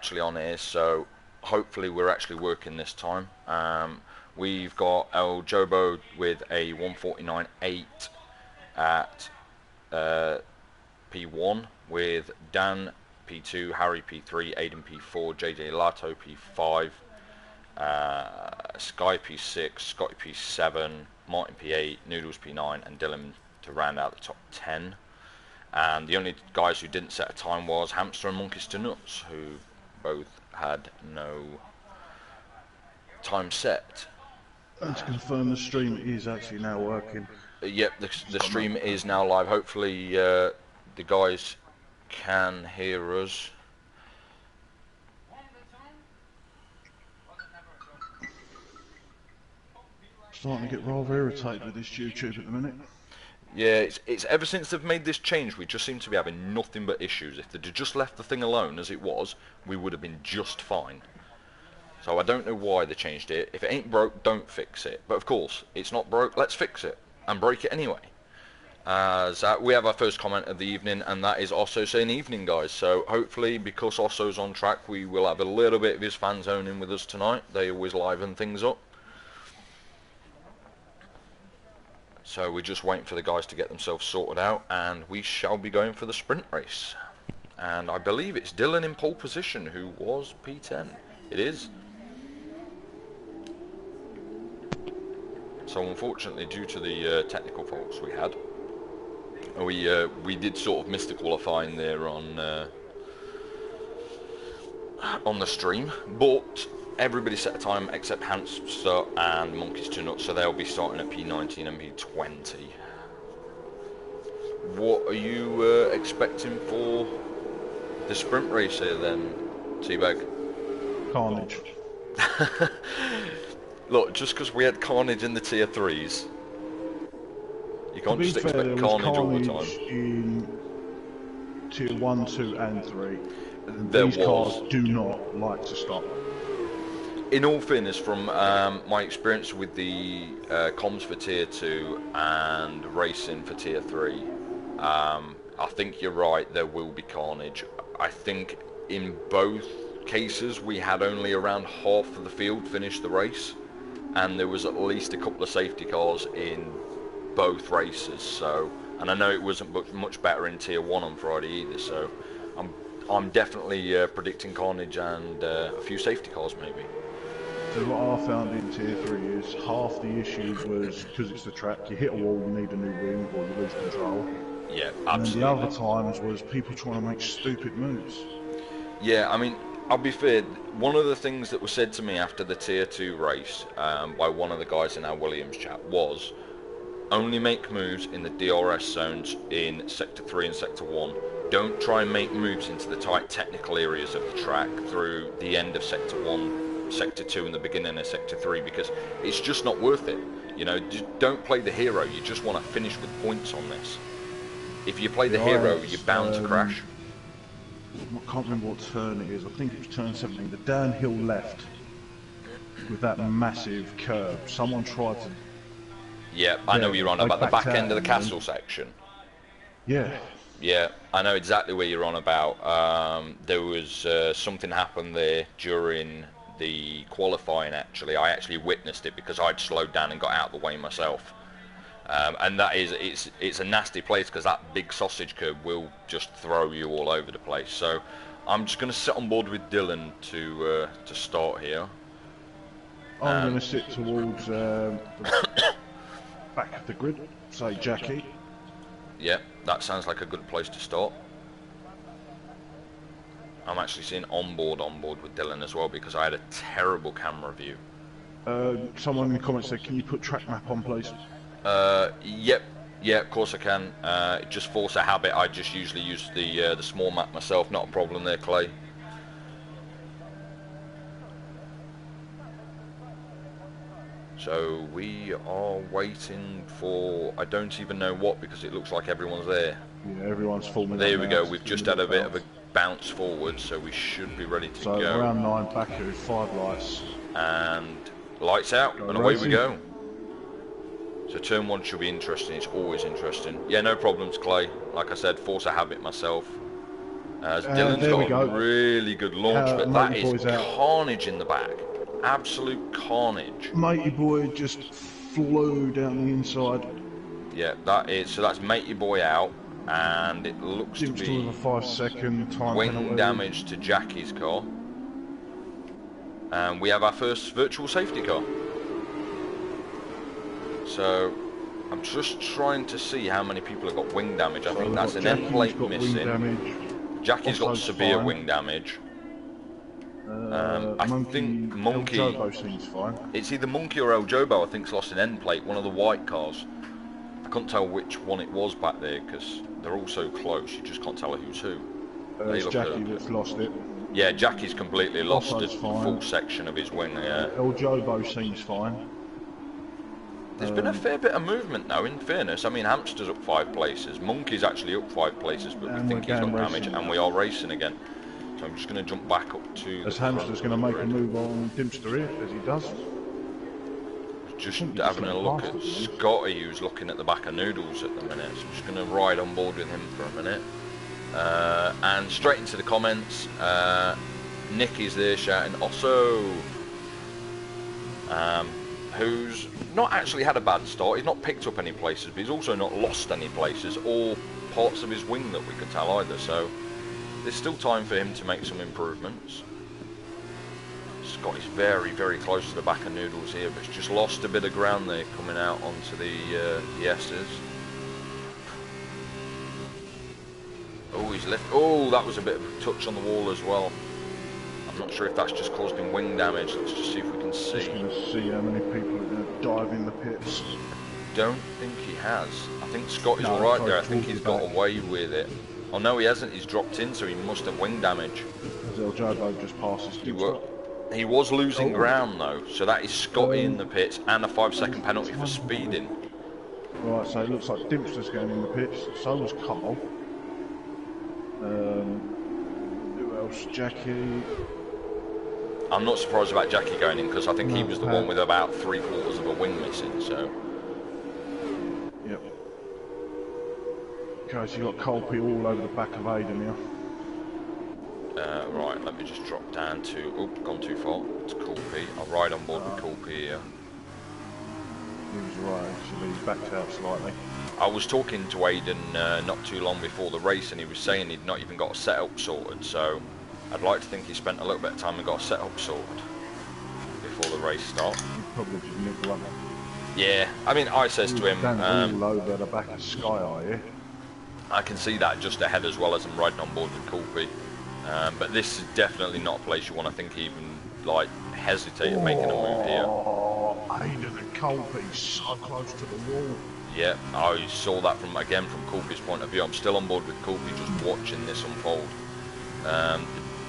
actually on here, so hopefully we're actually working this time. We've got El Jobo with a 149.8 at P1, with Dan P2, Harry P3, Aiden P4, JJ Lato P5, Sky P6, Scotty P7, Martin P8, Noodles P9, and Dylan to round out the top 10. And the only guys who didn't set a time was Hamster and Monkeys to Nuts, who both had no time set. And to confirm, the stream is actually now working. Yep, the stream is now live. Hopefully the guys can hear us. Starting to get rather irritated with this YouTube at the minute. Yeah, it's ever since they've made this change, we just seem to be having nothing but issues. If they'd just left the thing alone as it was, we would have been just fine. So I don't know why they changed it. If it ain't broke, don't fix it. But of course, it's not broke, let's fix it. And break it anyway. We have our first comment of the evening, and that is Osso saying evening, guys. So hopefully, because Osso's on track, we will have a little bit of his fan zone in with us tonight. They always liven things up. So we're just waiting for the guys to get themselves sorted out, and we shall be going for the sprint race. And I believe it's Dylan in pole position, who was P10. It is. So unfortunately, due to the technical faults we had, we did sort of miss the qualifying there on the stream, but everybody set a time except Hamster and Monkeys to Nuts, so they'll be starting at P19 and P20. What are you expecting for the sprint race here then, Teabag? Carnage. Look, just because we had carnage in the tier 3s, you can't just expect carnage all the time. In tier 1, 2 and 3. These cars do not like to stop. In all fairness, from my experience with the comms for tier 2 and racing for tier 3, I think you're right, there will be carnage. I think in both cases we had only around half of the field finish the race, and there was at least a couple of safety cars in both races. So, and I know it wasn't much better in tier 1 on Friday either, so I'm definitely predicting carnage and a few safety cars maybe. So what I found in tier 3 is half the issue was because it's the track, you hit a wall, you need a new wing, or you lose control. Yeah, absolutely. And then the other times was people trying to make stupid moves. Yeah, I mean, I'll be fair, one of the things that was said to me after the tier 2 race by one of the guys in our Williams chat was, only make moves in the DRS zones in Sector 3 and Sector 1. Don't try and make moves into the tight technical areas of the track through the end of Sector 1, Sector 2 and the beginning of Sector 3, because it's just not worth it. You know, don't play the hero, you just want to finish with points on this. If you play the hero, you're bound to crash. I can't remember what turn it is, I think it was turn 17, the downhill left with that massive curve. Someone tried to... Yeah, I know what you're on about, the back end of the castle section. Yeah. Yeah, I know exactly where you're on about. There was something happened there during the qualifying actually. I actually witnessed it because I'd slowed down and got out of the way myself. And that is, it's a nasty place because that big sausage curb will just throw you all over the place. So I'm just going to sit on board with Dylan to start here. I'm going to sit towards the back of the grid, say Jackie. Yeah, that sounds like a good place to start. I'm actually seeing onboard with Dylan as well because I had a terrible camera view. Someone in the comments said, can you put track map on please? Yep, yeah, of course I can. Just force a habit, I just usually use the small map myself, not a problem there, Clay. So we are waiting for, I don't even know what, because it looks like everyone's there. Yeah, everyone's forming. There we go, we've just had a bit of a bounce forward, so we should be ready to go. So around 9 Baku, 5 lights. And lights out, and away we go. So turn 1 should be interesting, it's always interesting. Yeah, no problems, Clay. Like I said, force a habit myself. As Dylan's there we got a go. really good launch, but that Matey is boy's out. carnage in the back. Absolute carnage. Matey boy just flew down the inside. Yeah, that is. So that's Matey boy out, and it looks to Dempster be with a 5-second time wing penalty. damage to Jackie's car. And we have our first virtual safety car. So I'm just trying to see how many people have got wing damage. I think that's an end plate missing. Jackie's got severe wing damage. I think Monkey. El Jobo seems fine. It's either Monkey or El Jobo. I think's lost an end plate. One of the white cars. I couldn't tell which one it was back there because they're all so close. You just can't tell who's who. It's Jackie that's lost it. Yeah, Jackie's completely lost the fine. full section of his wing. Yeah. El Jobo seems fine. There's been a fair bit of movement now, in fairness. I mean, Hamster's up 5 places. Monkey's actually up 5 places, but we think he's got damage, and we are racing again. So I'm just going to jump back up to... As Hamster's going to make a move on Dempster here, as he does. Just having a look at Scotty, who's looking at the back of Noodles at the minute. So I'm just going to ride on board with him for a minute. And straight into the comments. Nicky's there shouting, Osso! Who's not actually had a bad start. He's not picked up any places, but he's also not lost any places or parts of his wing that we could tell either. So there's still time for him to make some improvements. Scotty's very, very close to the back of Noodles here, but he's just lost a bit of ground there coming out onto the S's. Oh, he's left. Oh, that was a bit of a touch on the wall as well. I'm not sure if that's just caused him wing damage. Let's just see if we can see. Just going to see how many people are going to dive in the pits. Don't think he has. I think Scotty's alright there. I think he's got away with it. Oh no, he hasn't. He's dropped in, so he must have wing damage. As El Jobo just passes. He was losing ground though, so that is Scotty in the pits and a 5-second penalty for speeding. Right, so it looks like Dempster's going in the pits. So was Carl. Who else? Jackie. I'm not surprised about Jackie going in because I think he was the one with about 3/4 of a wing missing. So. Yep. Okay, so you got Colby all over the back of Aiden here. Right, let me just drop down to. Oh, gone too far. It's Colby. I'll ride on board with Colby here. He was right, actually. He's backed out slightly. I was talking to Aiden not too long before the race, and he was saying he'd not even got a setup sorted. So. I'd like to think he spent a little bit of time and got a setup sorted before the race starts. You probably just nibble up. Yeah, I mean, I says to him, all over the back of Sky, are you? I can see that just ahead as well as I'm riding on board with Colby. But this is definitely not a place you want to think even like hesitate at making a move here. Oh, Aiden and Colby so close to the wall. Yeah, I saw that from Colby's point of view. I'm still on board with Colby, just watching this unfold.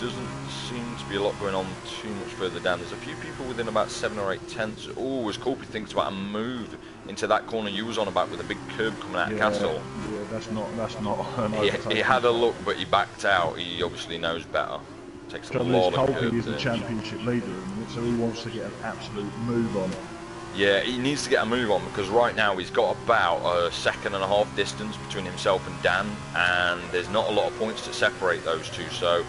Doesn't seem to be a lot going on too much further down. There's a few people within about 7 or 8 tenths. Oh, as Colby thinks about a move into that corner you was on about with a big curb coming out of Castle. Yeah, that's not. He had a look, but he backed out. He obviously knows better. Takes a lot of Colby is the championship leader, so he wants to get an absolute move on. Yeah, he needs to get a move on because right now he's got about a 1.5 second distance between himself and Dan, and there's not a lot of points to separate those two. So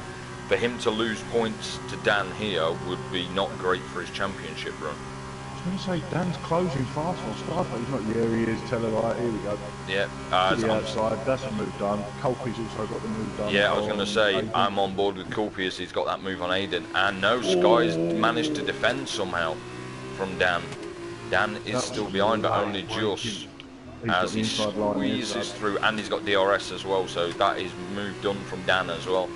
for him to lose points to Dan here would be not great for his championship run. I was going to say, Dan's closing fast on Skype. He's not, here he is, Tellerite, here we go. Yeah. To the outside, that's a move done. Colby's also got the move done. Yeah, I was going to say, Aiden. I'm on board with Colby as he's got that move on Aiden. And no, Sky's managed to defend somehow from Dan. Dan is still behind, but only just as he squeezes through, and he's got DRS as well, so that is move done from Dan as well.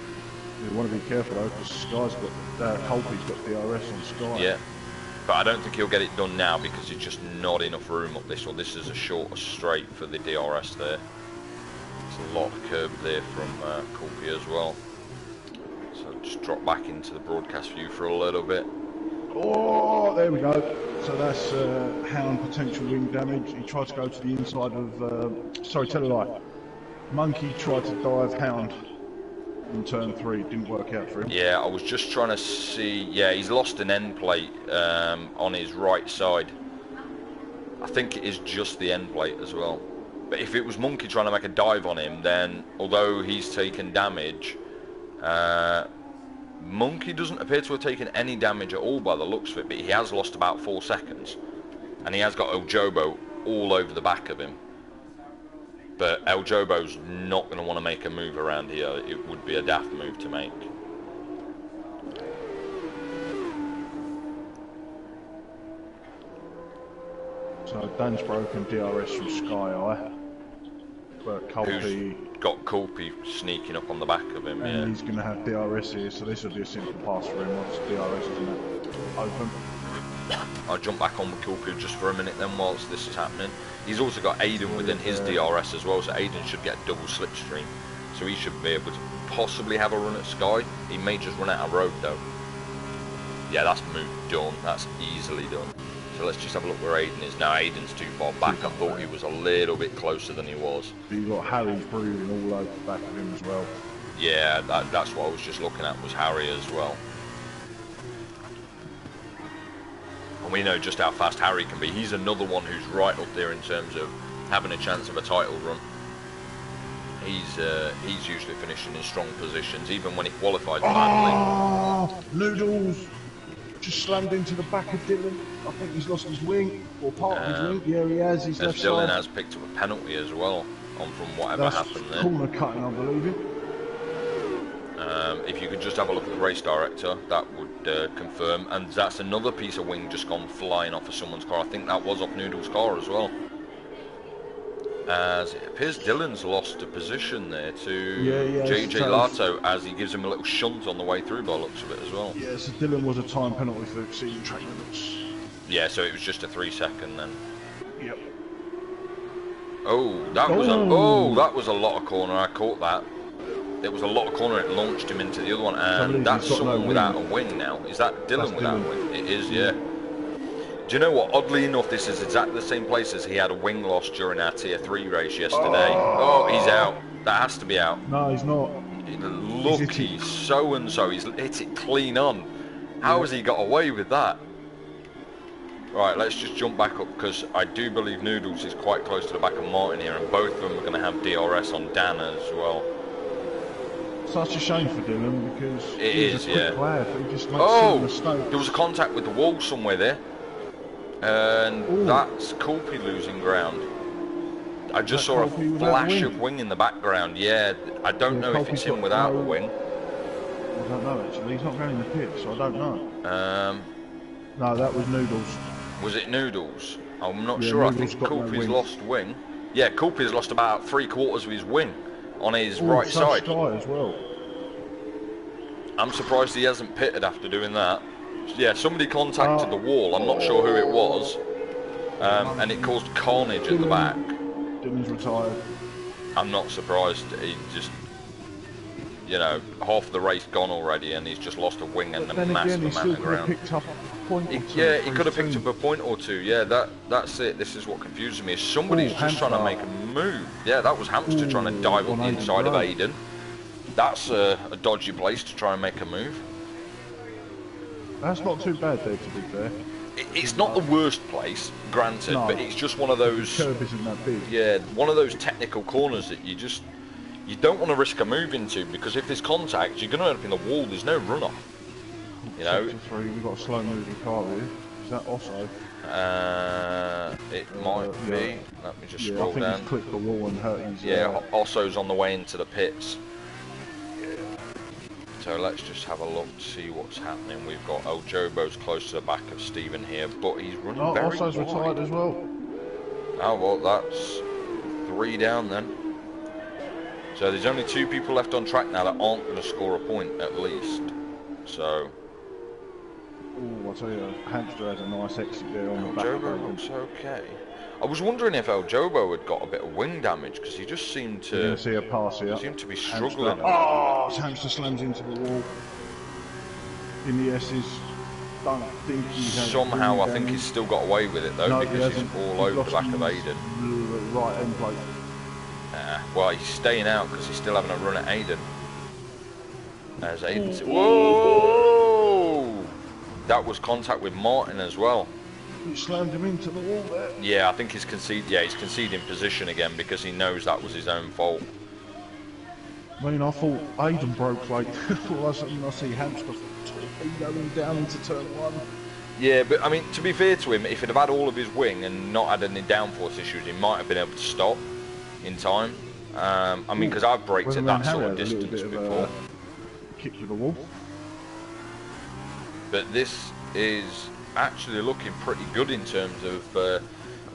You want to be careful though, because Sky's got, Colby's got DRS on Sky. Yeah, but I don't think he'll get it done now because there's just not enough room up this one. This is a shorter straight for the DRS there. There's a lot of curb there from Colby as well. So just drop back into the broadcast view for a little bit. Oh, there we go. So that's Hound potential wing damage. He tried to go to the inside of, sorry, tell a lie. Monkey tried to dive Hound in turn 3, didn't work out for him. Yeah, I was just trying to see, yeah, he's lost an end plate on his right side. I think it is just the end plate as well. But if it was Monkey trying to make a dive on him, then although he's taken damage, Monkey doesn't appear to have taken any damage at all by the looks of it, but he has lost about 4 seconds. And he has got El Jobo all over the back of him. But El Jobo's not going to want to make a move around here. It would be a daft move to make. So Dan's broken DRS from Sky Eye, but Colby... Who's got Colby sneaking up on the back of him, and he's going to have DRS here, so this will be a simple pass for him once DRS is open. I'll jump back on with Colby just for a minute then whilst this is happening. He's also got Aiden within his DRS as well, so Aiden should get a double slipstream. So he should be able to possibly have a run at Sky. He may just run out of road though. Yeah, that's move done. That's easily done. So let's just have a look where Aiden is now. Aiden's too far back. I thought he was a little bit closer than he was. You've got Harry breathing all over the back of him as well. Yeah, that's what I was just looking at, was Harry as well. And we know just how fast Harry can be. He's another one who's right up there in terms of having a chance of a title run. He's usually finishing in strong positions, even when he qualifies badly. Oh, Noodles just slammed into the back of Dylan. I think he's lost his wing, or part of his wing. Yeah, he has. He's left Dylan side. has picked up a penalty as well on from whatever happened there. Corner cutting, I believe it. If you could just have a look at the race director, that would confirm. And that's another piece of wing just gone flying off of someone's car. I think that was off Noodle's car as well. As it appears Dylan's lost a position there to JJ Lato, as he gives him a little shunt on the way through by the looks of it as well. Yeah, so Dylan was a time penalty for exceeding track limits. Yeah, so it was just a 3-second then. Yep. Oh, that was a lot of corner. I caught that. There was a lot of corner. It launched him into the other one, and that's someone without a wing now. Is that Dylan without a wing? It is, yeah. Do you know what? Oddly enough, this is exactly the same place as he had a wing loss during our Tier 3 race yesterday. Oh, he's out. That has to be out. No, he's not. Lucky so-and-so. He's hit it clean on. How has he got away with that? Right, let's just jump back up, because I do believe Noodles is quite close to the back of Martin here, and both of them are going to have DRS on Dan as well. Such a shame for Dylan, because he's a quick player, but he just makes silly mistakes. There was a contact with the wall somewhere there. And that's Colby losing ground. I just saw a flash of wing in the background. Yeah, I don't know if it's him without a wing. I don't know actually. He's not going in the pit, so I don't know. No, that was Noodles. Was it Noodles? I'm not sure. I think Colby's lost wing. Yeah, Colby's lost about 3/4 of his wing on his right side. As well. I'm surprised he hasn't pitted after doing that. Yeah, somebody contacted the wall, I'm not sure who it was, and it caused carnage at the back. Dylan's retired. I'm not surprised. He just, you know, half the race gone already, and he's just lost a wing and a massive amount of ground. Yeah, he could have picked up a point or two. Yeah, that's it. This is what confuses me. Is somebody's just trying to make a move. Yeah, that was Hamster trying to dive up the inside of Aiden. That's a dodgy place to try and make a move. That's not too bad there, to be fair. It's not the worst place, granted, but it's just one of those... The curve isn't that big. Yeah, one of those technical corners that you don't want to risk a move into, because if there's contact, you're going to end up in the wall. There's no runoff. You know. We've got a slow moving car here. Is that Osso? It might be. Let me just scroll down. I think he's clipped the wall and hurt his... Yeah, Osso's on the way into the pits. So let's just have a look to see what's happening. We've got El Jobo's close to the back of Stephen here, but he's running very Osso's wide. Retired as well. Oh, well, that's 3 down then. So there's only 2 people left on track now that aren't going to score a point at least. So... I'll tell you, Hamster has a nice exit there on the back. El Jobo looks okay. I was wondering if El Jobo had got a bit of wing damage, because he just seemed to... You're going to see a pass here. He seemed to be struggling. Hamster slams into the wall. In the S's. Don't think he's... Somehow I think he's still got away with it though, because he's all over the back of Aiden. Right end plate. Well, he's staying out because he's still having a run at Aiden. As Aiden... Whoa! That was contact with Martin as well. He slammed him into the wall there. Yeah, I think he's conceding position again because he knows that was his own fault. I mean, I thought Aiden broke late. All of a sudden I see Hamster torpedoing down into turn 1. Yeah, but I mean, to be fair to him, if he'd have had all of his wing and not had any downforce issues, he might have been able to stop in time. I mean, because I've braked at that sort of distance before. Kick with the wall. But this is actually looking pretty good in terms of the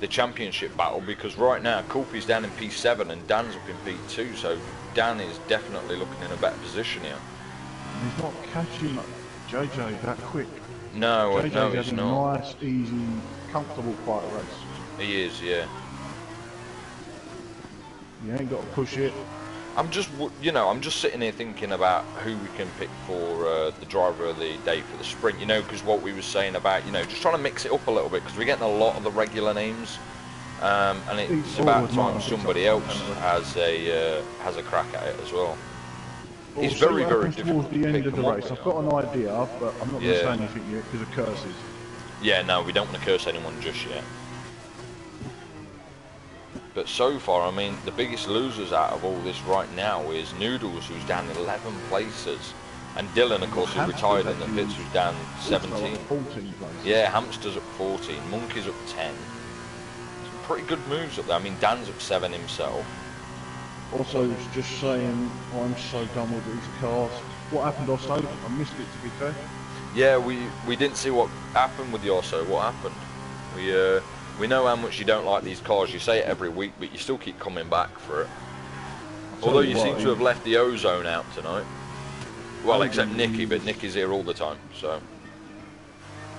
championship battle, because right now Kulpi's down in P7 and Dan's up in P2, so Dan is definitely looking in a better position here. And he's not catching JJ that quick. No, JJ's no, he's having not. a nice, easy, comfortable fight race. He is, yeah. You ain't got to push it. I'm just, you know, I'm just sitting here thinking about who we can pick for the driver of the day for the sprint, you know, because what we were saying about, you know, just trying to mix it up a little bit, because we're getting a lot of the regular names, and it's about time somebody else has a crack at it as well. He's very, very difficult towards the end to of the race. I've got an idea, but I'm not going to say anything yet because of curses. Yeah, no, we don't want to curse anyone just yet. But so far, I mean, the biggest losers out of all this right now is Noodles, who's down 11 places. And Dylan, of course, who retired in the pits, who's down 17. 14 places. Yeah, Hamster's up 14, Monkey's up 10. Some pretty good moves up there. I mean, Dan's up 7 himself. Also, just saying, I'm so done with these cars. What happened also? I missed it, to be fair. Yeah, we didn't see what happened with the Orso. What happened? We know how much you don't like these cars. You say it every week, but you still keep coming back for it. Although you seem to have left the ozone out tonight. Well, except Nicky, but Nicky's here all the time, so.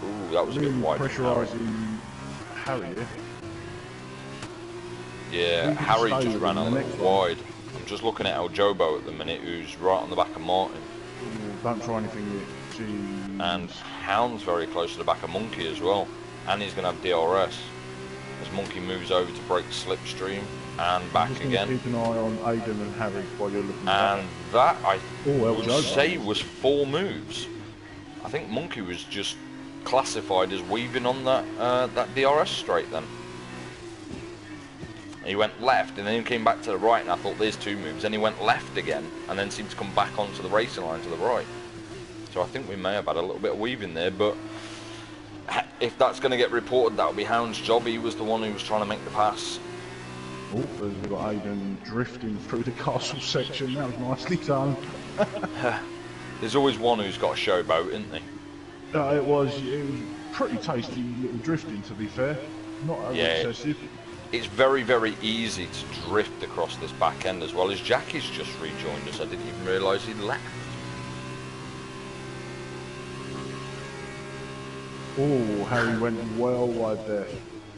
Ooh, that was a bit wide. Pressurising Harry here. Yeah, Harry just ran a little wide. I'm just looking at El Jobo at the minute, who's right on the back of Martin. Don't try anything yet. Jeez. And Hound's very close to the back of Monkey as well. And he's going to have DRS. As Monkey moves over to break slipstream and back again. Keep an eye on Aiden and Harry while you're looking and that, I would Jobo. say, was 4 moves. I think Monkey was just classified as weaving on that DRS straight then. He went left and then he came back to the right, and I thought there's 2 moves. Then he went left again and then seemed to come back onto the racing line to the right. So I think we may have had a little bit of weaving there, but if that's going to get reported, that'll be Hound's job. He was the one who was trying to make the pass. Oh, we've got Aiden drifting through the castle section. That was nicely done. There's always one who's got a showboat, isn't there? It was pretty tasty little drifting, to be fair. Not over excessive. It's very, very easy to drift across this back end as well. As Jackie's just rejoined us, I didn't even realise he'd left. Oh, Harry went well wide there.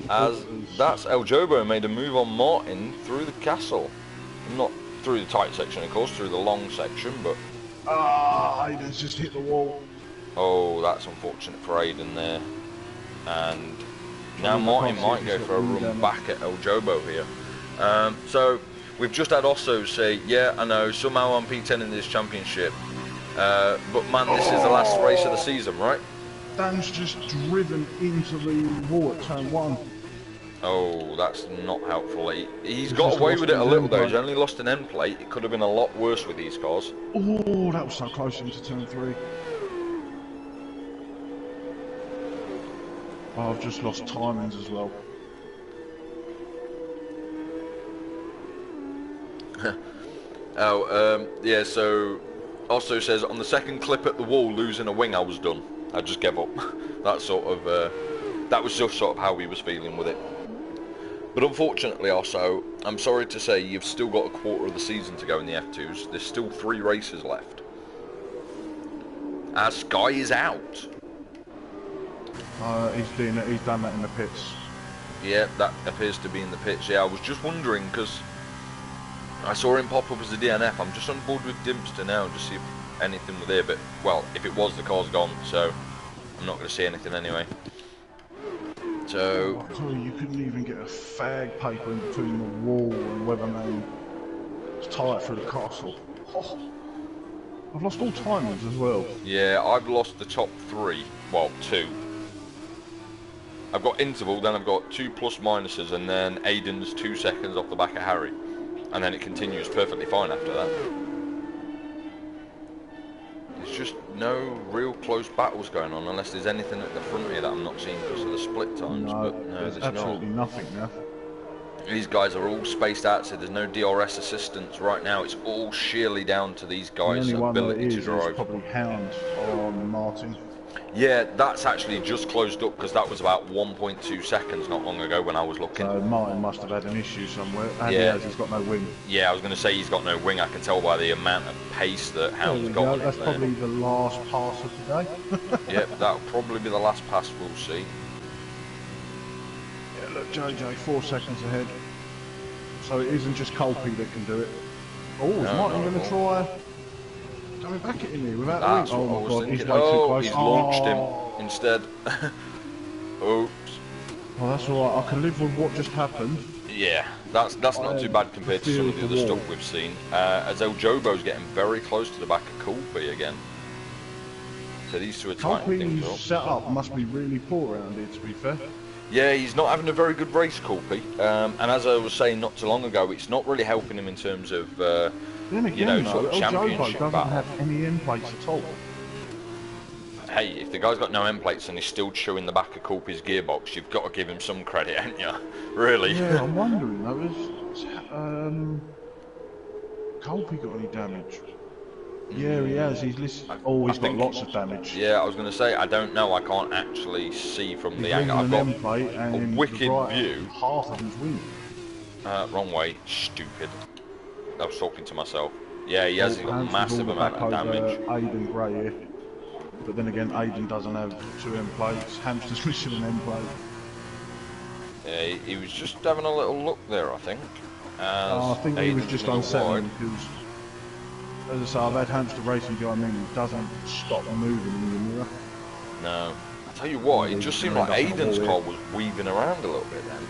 As that's El Jobo made a move on Martin through the castle. Not through the tight section, of course, through the long section, but... Aiden's just hit the wall. Oh, that's unfortunate for Aiden there. And now Martin might go for a run back at El Jobo here. So, we've just had Osso say, yeah, I know, somehow I'm P10 in this championship. But man, this is the last race of the season, right? Dan's just driven into the wall at turn 1. Oh, that's not helpful. He's got away with it a little though. He's only lost an end plate. It could have been a lot worse with these cars. Oh, that was so close into turn 3. Oh, I've just lost timings as well. Yeah, so also says, on the second clip at the wall, losing a wing, I was done. I just gave up. That was just sort of how we was feeling with it. But unfortunately also, I'm sorry to say, you've still got a quarter of the season to go in the F2s. There's still 3 races left. As Sky is out. He's done that in the pits. Yeah, that appears to be in the pits. Yeah, I was just wondering, because I saw him pop up as a DNF. I'm just on board with Dimpster now, just see if anything was there, but, well, if it was, the car's gone, so I'm not going to see anything anyway. So... I tell you, you couldn't even get a fag paper in between the wall and Weatherman. It's tight through the castle. Oh, I've lost all timings as well. Yeah, I've lost the top 3, well, 2. I've got interval, then I've got 2 plus minuses, and then Aiden's 2 seconds off the back of Harry. And then it continues perfectly fine after that. There's just no real close battles going on unless there's anything at the front here that I'm not seeing because of the split times. No, but no, there's there's absolutely nothing now. These guys are all spaced out, so there's no DRS assistance right now. It's all sheerly down to these The guys' only one that ability to is drive. probably Hound on Martin. Yeah, that's actually just closed up because that was about 1.2 seconds not long ago when I was looking. So Martin must have had an issue somewhere. And Yeah. he's got no wing. Yeah, I was going to say he's got no wing. I can tell by the amount of pace that Hound's got on him That's there. probably the last pass of the day. Yep, that'll probably be the last pass we'll see. Yeah, look, JJ 4 seconds ahead. So it isn't just Colby that can do it. Oh, is Martin going to try coming back in here without That's the wing? what I was God, thinking. he's way too close. He's launched him instead. Oops. Oh, that's alright. I can live with what just happened. Yeah, that's not too bad compared to some of the other stuff we've seen. As El Jobo's getting very close to the back of Colby again. So these two are tightening things Colby's up. setup must be really poor around here, to be fair. Yeah, he's not having a very good race, Colby. And as I was saying not too long ago, it's not really helping him in terms of, Then again, you know, sort of El Jobo championship doesn't battle. have any end plates at all. Hey, if the guy's got no end plates and he's still chewing the back of Colby's gearbox, you've got to give him some credit, haven't you? Really? Yeah, I'm wondering though, Colby got any damage? Yeah, he has. He's listed. Oh, he's got lots of damage. Yeah, I was going to say, I don't know. I can't actually see from the He's angle. I've an got end plate a and wicked the right view. half of his wing. Wrong way. Stupid. I was talking to myself. Yeah, he has. He's got Hands massive all the amount back of over damage. Aiden Gray here. But then again, Aiden doesn't have 2 end plates. Hamster's missing an end plate. Yeah, he was just having a little look there, I think. I think he was Aiden's just gonna go unsettling wide. because, as I say, I've had Hamster racing behind me and he doesn't stop moving in the mirror. No. I tell you what, it just seemed like Aiden's car was weaving around a little bit then.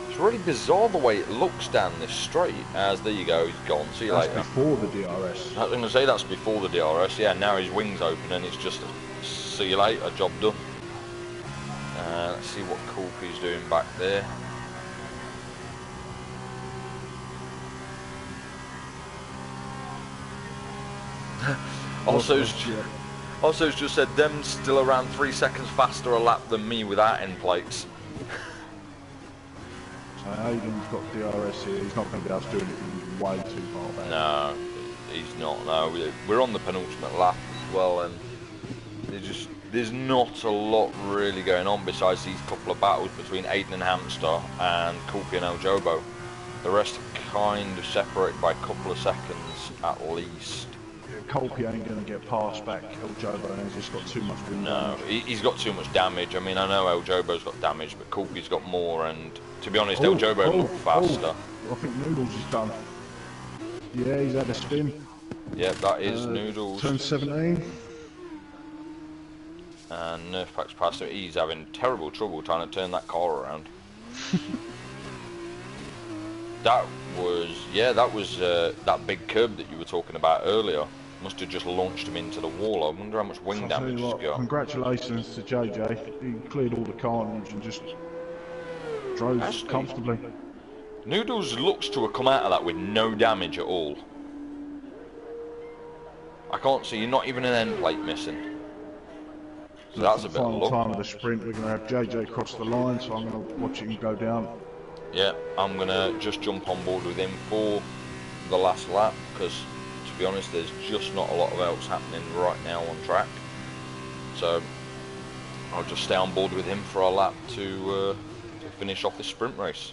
It's really bizarre the way it looks down this straight. As there you go, he's gone. See you That's later. before the DRS. I was going to say that's before the DRS. Yeah, now his wing's open and it's just a see you later, job done. Let's see what Colby's doing back there. Also, it's just said them still around 3 seconds faster a lap than me without end plates. So Aiden's got DRS here. He's not going to be able to do anything. He's way too far back. No, he's not. No, we're on the penultimate lap as well, and there's not a lot really going on besides these couple of battles between Aiden and Hamster and Colby and El Jobo. The rest are kind of separated by a couple of seconds at least. Colby ain't going to get past back El Jobo and he's just got too much wind No, damage. he's got too much damage. I mean, I know El Jobo's got damage, but Colby's got more, and to be honest, El Jobo looked faster. I think Noodles is done. Yeah, he's had a spin. Yeah, that is Noodles. Turn 17. And Nerfpack's past him. He's having terrible trouble trying to turn that car around. That was that big curb that you were talking about earlier. Must have just launched him into the wall. I wonder how much wing damage he's got. Congratulations to JJ. He cleared all the carnage and just drove comfortably. Noodles looks to have come out of that with no damage at all. I can't see, not even an end plate missing. So that's a bit of Final luck. time of the sprint, we're going to have JJ cross the line, so I'm going to watch him go down. Yeah, I'm going to just jump on board with him for the last lap, because to be honest, there's just not a lot of else happening right now on track. So I'll just stay on board with him for a lap to finish off this sprint race.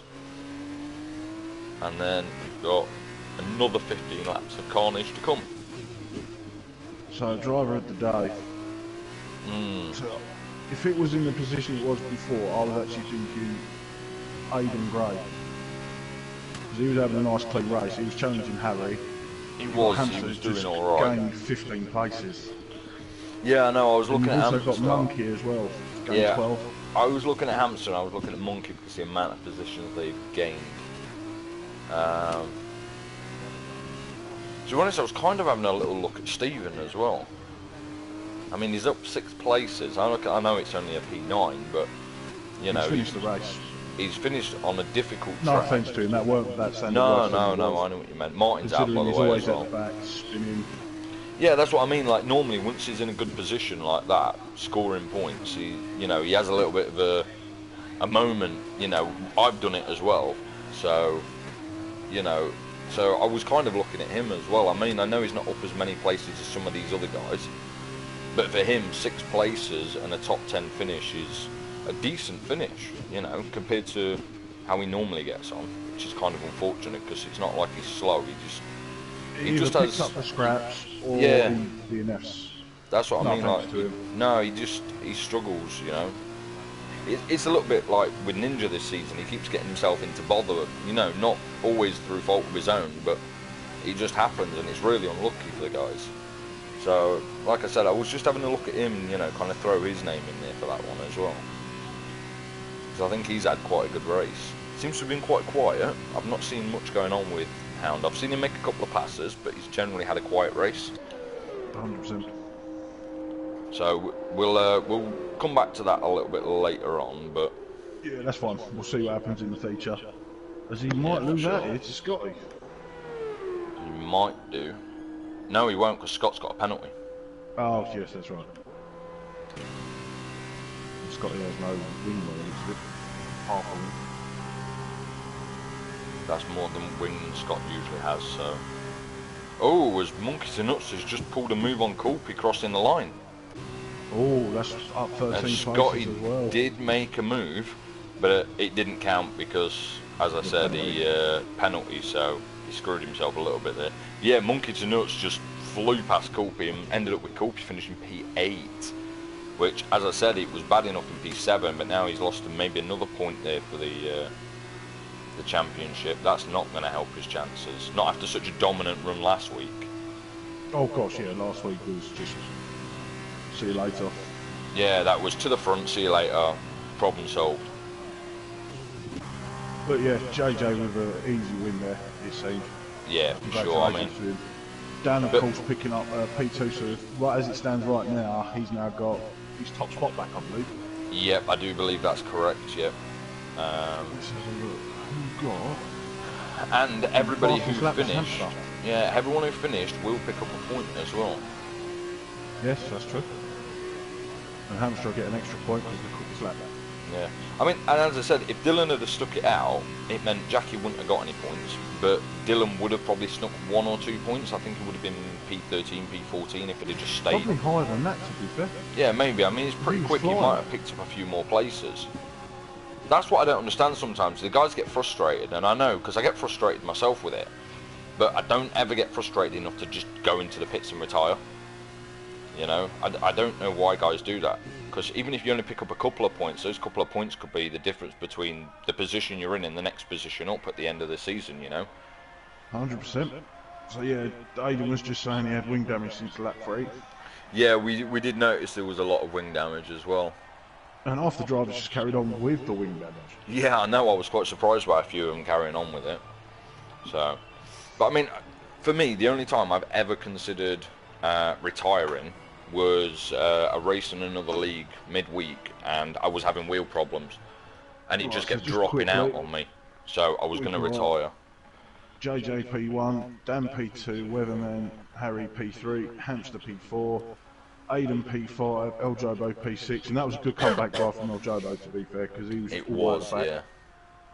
And then we've got another 15 laps of carnage to come. So driver of the day. So if it was in the position it was before, I was actually thinking Aiden Gray. Because he was having a nice clean race. He was challenging Harry. He was Hamster's doing just alright. gained 15 places. Yeah, I know, I was And looking you've at also Hamster. got Monkey as well. Gained Yeah. 12. I was looking at Hamster and I was looking at Monkey because the amount of positions they've gained. To be honest, I was kind of having a little look at Stephen as well. I mean, he's up 6 places. I know it's only a P9, but you know, He's finished the race. he's finished on a difficult No track. offence to him, that weren't that sounded No, worse than no, it no, was. I know what you meant. Martin's out, by Considering the he's way, always as well. at the back, spinning. Yeah, that's what I mean. Like normally, once he's in a good position like that, scoring points, he has a little bit of a moment. I've done it as well. So you know, so I was kind of looking at him as well. I mean, I know he's not up as many places as some of these other guys, but for him, 6 places and a top 10 finish is a decent finish. Compared to how he normally gets on, which is kind of unfortunate because it's not like he's slow. He just picks has up the scraps or yeah. the DNFs. That's what I mean. Like, To him. no, he struggles. It's a little bit like with Ninja this season. He keeps getting himself into bother. Not always through fault of his own, but it just happens, and it's really unlucky for the guys. So, like I said, I was just having a look at him, kind of throw his name in there for that one as well. Because I think he's had quite a good race. Seems to have been quite quiet. I've not seen much going on with Hound. I've seen him make a couple of passes, but he's generally had a quiet race. 100%. So we'll come back to that a little bit later on, but yeah, that's fine. We'll see what happens in the future. As he might lose out here to Scotty. He might do. No, he won't, because Scott's got a penalty. Oh yes, that's right. Scotty has no wing by the looks of it. Half a wing. That's more than wing Scott usually has. So, as Monkey to Nuts has just pulled a move on Coolpy crossing the line. Oh, that's up 13 And places Scotty as well. did make a move, but it didn't count because, as I said, he penalty, so he screwed himself a little bit there. Yeah, Monkey to Nuts just flew past Coolpy and ended up with Coolpy finishing P8, which, as I said, it was bad enough in P7, but now he's lost maybe another point there for the championship. That's not going to help his chances, not after such a dominant run last week. Oh gosh, yeah, last week was just see you later. Yeah, that was to the front, see you later, problem solved. But yeah, JJ with an easy win there, it seemed. Yeah, for sure. I mean, Dan, of course, picking up P2, so right as it stands right now, he's now got his top spot back, I believe. Yep, I do believe that's correct, yep. Let's have a look. Who got? And everybody who finished, Hamster. yeah, everyone who finished will pick up a point as well. Yes, that's true. And Hamster will get an extra point because of the quickest lap. Yeah, I mean, and as I said, if Dylan had stuck it out, it meant Jackie wouldn't have got any points, but Dylan would have probably snuck 1 or 2 points. I think it would have been P13, P14 if it had just stayed. Probably higher than that, to be fair. Yeah, maybe. I mean, it's pretty quick. He might have picked up a few more places. That's what I don't understand sometimes. The guys get frustrated, and I know, because I get frustrated myself with it, but I don't ever get frustrated enough to just go into the pits and retire. I don't know why guys do that, because even if you only pick up a couple of points, those couple of points could be the difference between the position you're in and the next position up at the end of the season, 100%. So yeah, Aiden was just saying he had wing damage since lap 3. Yeah, we did notice there was a lot of wing damage as well. And half the drivers just carried on with the wing damage. Yeah, I know. I was quite surprised by a few of them carrying on with it. So, but I mean, for me, the only time I've ever considered retiring was a race in another league midweek, and I was having wheel problems, and it just kept dropping out on me. So I was going to retire. JJ P1, Dan P2, Weatherman, Harry P3, Hamster P4, Aiden P5, El Jobo P6, and that was a good comeback drive from El Jobo, to be fair, because he was It all was, back. yeah.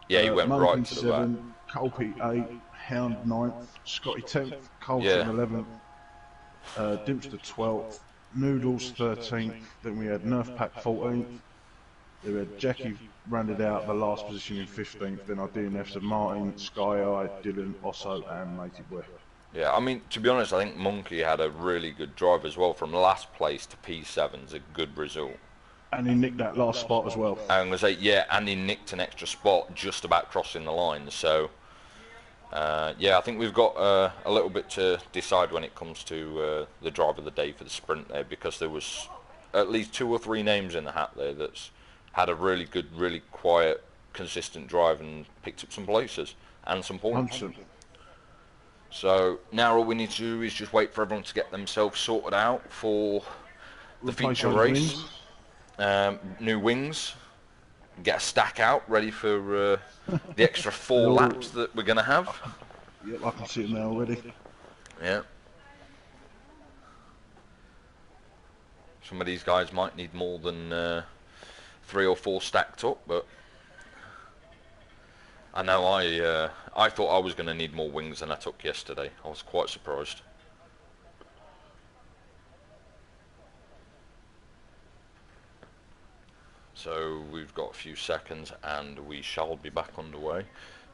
Yeah, he went Monkey right to the back. 7, Cole P8, Hound 9th, Scotty 10th, Colton Yeah. 11th, Dimpster 12th, Noodles 13th, then we had Nerf Pack 14th, then we had Jackie rounded out the last position in 15th, then our DNFs of Martin, Sky Eye, Dylan, Osso and Matey Boy. Yeah, I mean, to be honest, I think Monkey had a really good drive as well. From last place to P7's a good result. And he nicked that last spot as well. I'm going to say, yeah, and he nicked an extra spot just about crossing the line. So, yeah, I think we've got a little bit to decide when it comes to the drive of the day for the sprint there, because there was at least 2 or 3 names in the hat there that's had a really good, really quiet, consistent drive and picked up some places and some points. 100%. So now all we need to do is just wait for everyone to get themselves sorted out for the feature race. New wings, get a stack out ready for the extra 4 laps that we're going to have. Yep, I can see it now already. Yeah. Some of these guys might need more than 3 or 4 stacked up, but I know I thought I was going to need more wings than I took yesterday. I was quite surprised. So we've got a few seconds and we shall be back underway.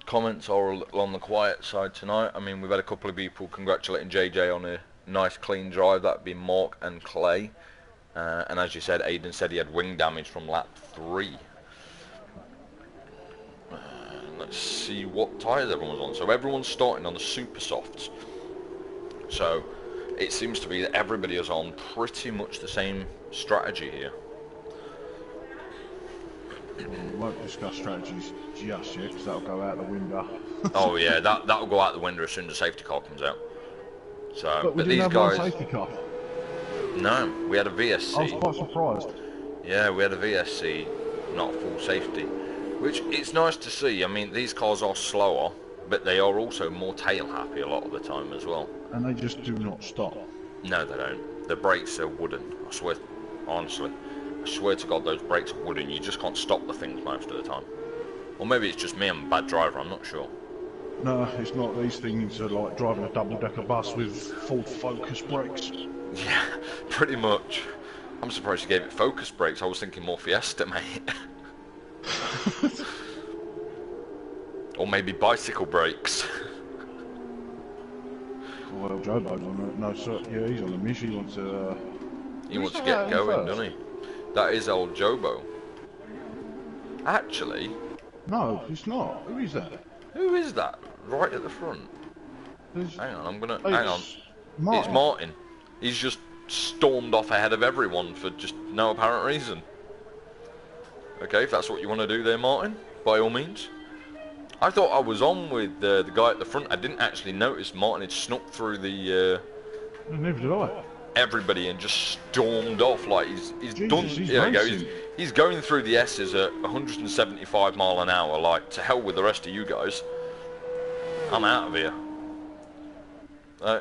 Comments are a little on the quiet side tonight. I mean, we've had a couple of people congratulating JJ on a nice clean drive. That'd be Mark and Clay. And as you said, Aiden said he had wing damage from lap 3. Let's see what tyres everyone's on. So everyone's starting on the super softs. So it seems to be that everybody is on pretty much the same strategy here. We won't discuss strategies just yet, because that'll go out the window. Oh yeah, that'll go out the window as soon as the safety car comes out. So, but these didn't guys. have one safety car. No, we had a VSC. I was quite surprised. Yeah, we had a VSC, not full safety, which it's nice to see. I mean, these cars are slower, but they are also more tail happy a lot of the time as well. And they just do not stop. No, they don't. The brakes are wooden. I swear, honestly. I swear to God, those brakes are wooden. You just can't stop the things most of the time. Or maybe it's just me, I'm a bad driver, I'm not sure. No, it's not. These things are like driving a double-decker bus with full focus brakes. Yeah, pretty much. I'm surprised you gave it focus brakes. I was thinking more Fiesta, mate. Or maybe bicycle brakes. Well, Jobo's on it. No, sir. Yeah, he's on the mission. He wants to... He wants to get going, doesn't he? That is old Jobo. Actually... No, it's not. Who is that? Who is that? Right at the front. Hang on, I'm gonna... Hang on. Martin. It's Martin. He's just stormed off ahead of everyone for just no apparent reason. Okay, if that's what you want to do there, Martin, by all means. I thought I was on with the guy at the front. I didn't actually notice Martin had snuck through the... Neither did I. Everybody and just stormed off like he's Jesus, done. He's There you go. He's going through the S's at 175 mile an hour. Like, to hell with the rest of you guys. I'm out of here. Yeah.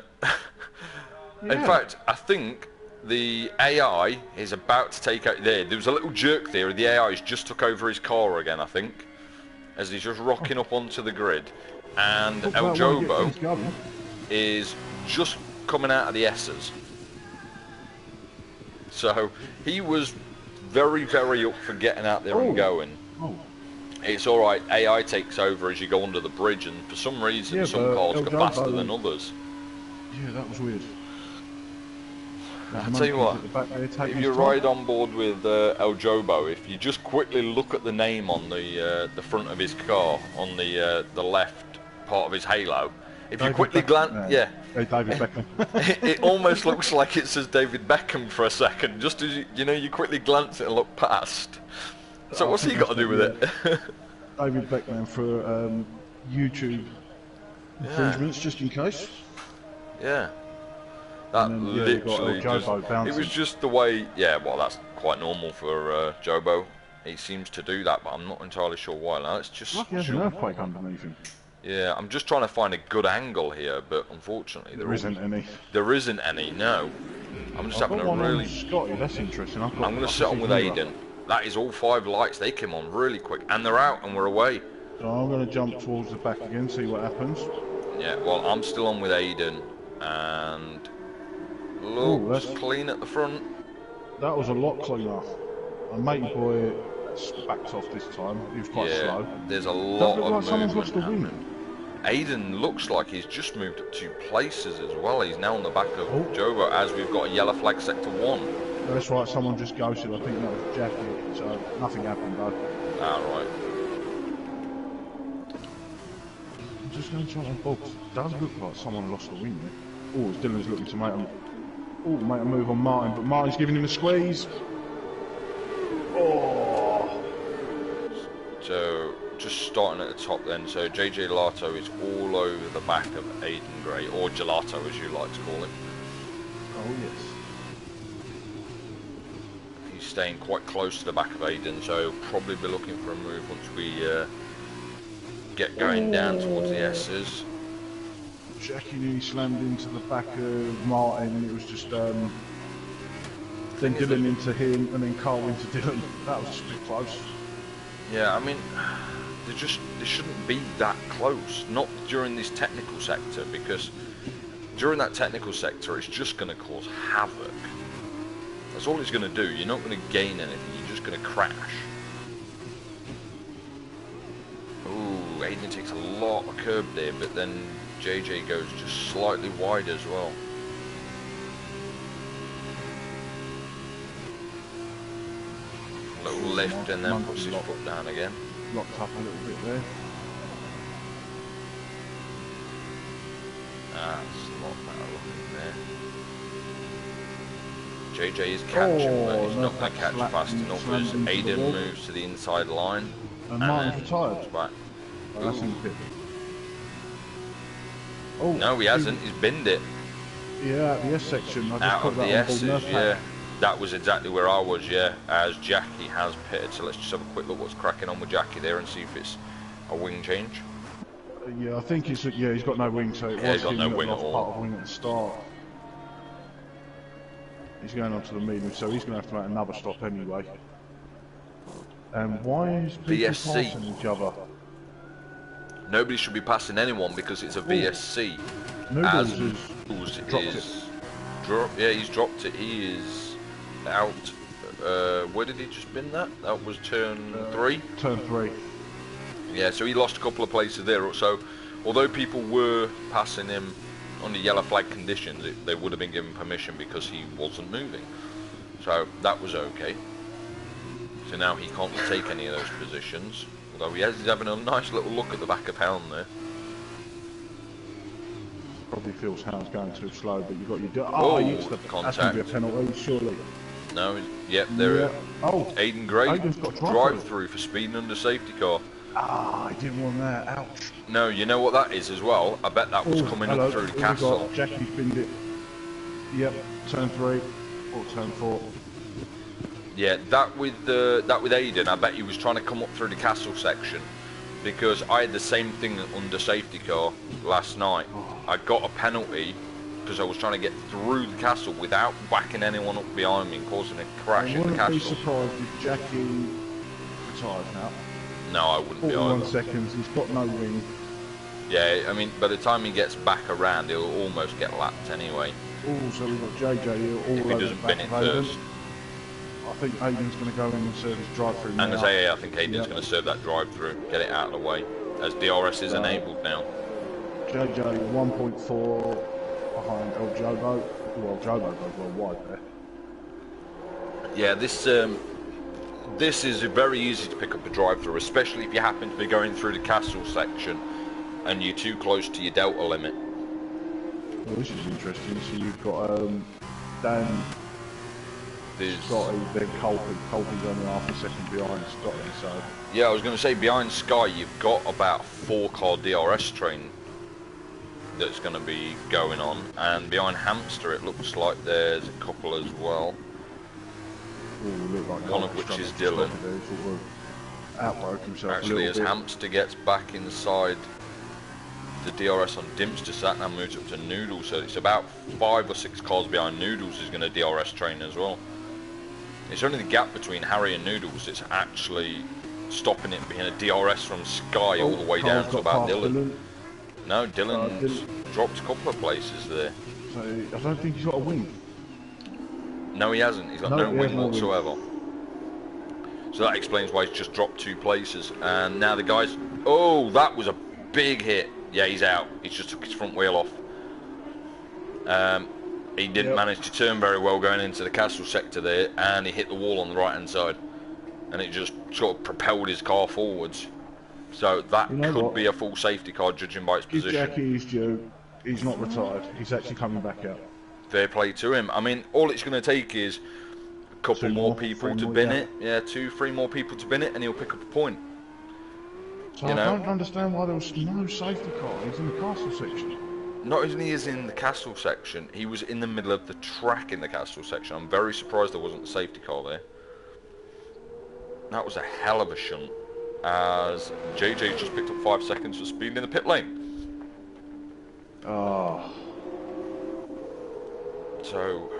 In fact, I think the AI is about to take out. There was a little jerk there. The AI's just took over his car again, I think, as he's just rocking up onto the grid. And El Jobo is just coming out of the S's. So he was very, very up for getting out there and going. It's alright, AI takes over as you go under the bridge, and for some reason some cars go faster than others. Yeah, that was weird. I'll tell you what, if you ride on board with El Jobo, if you just quickly look at the name on the front of his car, on the left part of his halo, if you quickly glance, yeah, David Beckham. it almost looks like it says David Beckham for a second, just as you quickly glance it and look past. So what's he got to do with it? David Beckham for YouTube infringements, just in case. Yeah. That then, literally just, it was just the way, yeah, well that's quite normal for Jobo. He seems to do that, but I'm not entirely sure why. Now it's just... Like he has an earthquake underneath him. Yeah, I'm just trying to find a good angle here, but unfortunately there isn't any. There isn't any, no. I'm just having a really... Scotty, that's interesting. I'm going to sit on with Aiden. That is all 5 lights, they came on really quick, and they're out and we're away. So I'm going to jump towards the back again, see what happens. Yeah, well I'm still on with Aiden, and... Looks clean at the front. That was a lot cleaner. And matey boy backed off this time. He was quite slow. There's a lot of someone's lost the movement. wing. Aiden looks like he's just moved up 2 places as well. He's now on the back of Jobo as we've got a yellow flag sector 1. That's right, someone just ghosted. I think that was Jackie. So nothing happened though. Alright. I'm just going to try and box. It does look like someone lost the wing there. Oh, Dylan's looking to make a move on Martin, but Martin's giving him a squeeze. Oh. So, just starting at the top then, so JJ Lato is all over the back of Aiden Gray, or Gelato as you like to call him. Oh yes. He's staying quite close to the back of Aiden, so he'll probably be looking for a move once we get going down towards the S's. Jackie nearly slammed into the back of Martin, and it was just Then Dylan into him, and then Carl into Dylan. That was just a bit close. Yeah, I mean, they shouldn't be that close. Not during this technical sector, because during that technical sector, it's just going to cause havoc. That's all it's going to do. You're not going to gain anything. You're just going to crash. Ooh, Aiden takes a lot of curb there, but then JJ goes just slightly wide as well. Little lift and then puts his foot down again. Locked up a little bit there. That's a lot better looking there. JJ is catching, but he's not going to catch fast enough as Aiden moves to the inside line. And Martin's retired. Back. Oh, that's in the pit. Oh, no, he hasn't. He's binned it. Yeah, out the S section. I just out of the S's, yeah. pack. That was exactly where I was, yeah, as Jackie has pitted. So let's just have a quick look what's cracking on with Jackie there and see if it's a wing change. Yeah, I think it's, yeah, he's got no wing, so it yeah, was he's got no wing at all. Part of wing at the start. He's going on to the medium, so he's going to have to make another stop anyway. And why is people passing each other? Nobody should be passing anyone because it's a VSC. Noodles Noodles dropped is yeah, he's dropped it. He is out. Where did he just bin that? That was turn 3. Turn 3. Yeah, so he lost a couple of places there. So, although people were passing him on the yellow flag conditions, they would have been given permission because he wasn't moving. So that was okay. So now he can't take any of those positions. Although he's having a nice little look at the back of Helm there. Probably feels Hound's going too slow, but you've got your... Oh, he hits the contact. That's going to be a penalty, surely. No, yep, there. Yeah. Oh, Aiden Gray, Aiden's got drive through for speeding under safety car. Ah, I didn't want that. Ouch. No, you know what that is as well? I bet that was coming up through the castle. Jackie binned it. Yep, turn 3 or turn 4. Yeah, that with Aiden, I bet he was trying to come up through the castle section, because I had the same thing under safety car last night. I got a penalty because I was trying to get through the castle without whacking anyone up behind me and causing a crash in the castle. I wouldn't be surprised if Jackie retires now. No, I wouldn't be either. 41 seconds, he's got no wing. Yeah, I mean, by the time he gets back around, he'll almost get lapped anyway. Oh, so we've got JJ here all if he doesn't bin it first. I think Aiden's going to go in and serve his drive-through now. And as I think Aiden's going to serve that drive-through, get it out of the way, as DRS is enabled now. JJ 1.4 behind El Jobo. Well, Jobo goes well wide there. Yeah, this is very easy to pick up a drive-through, especially if you happen to be going through the castle section and you're too close to your delta limit. Well, this is interesting. So you've got Dan, Scotty, then Colby. Colby's only half a second behind Scotty, so... Yeah, I was going to say, behind Sky, you've got about a 4-car DRS train that's going to be going on, and behind Hamster it looks like there's a couple as well. Ooh, look like one of which is Dylan. Actually, as Hamster gets back inside the DRS on Dimpster, that now moves up to Noodles, so it's about 5 or 6 cars behind Noodles is going to DRS train as well. It's only the gap between Harry and Noodles that's actually stopping it being a DRS from Sky all the way down to about Dylan. No, Dylan's dropped a couple of places there. So I don't think he's got a wing. No, he hasn't. He's got no wing whatsoever. So that explains why he's just dropped 2 places. And now the guys... Oh, that was a big hit. Yeah, he's out. He's just took his front wheel off. He didn't manage to turn very well going into the castle sector there, and he hit the wall on the right-hand side. And it just sort of propelled his car forwards. So that could be a full safety car, judging by its position. Jackie is due. He's not retired. He's actually coming back out. Fair play to him. I mean, all it's going to take is a couple more people to bin it. Yeah, 2, 3 more people to bin it, and he'll pick up a point. So I don't understand why there was no safety car. He's in the castle section. Not only is he in the castle section, he was in the middle of the track in the castle section. I'm very surprised there wasn't a safety car there. That was a hell of a shunt, as JJ just picked up 5 seconds for speeding in the pit lane. So,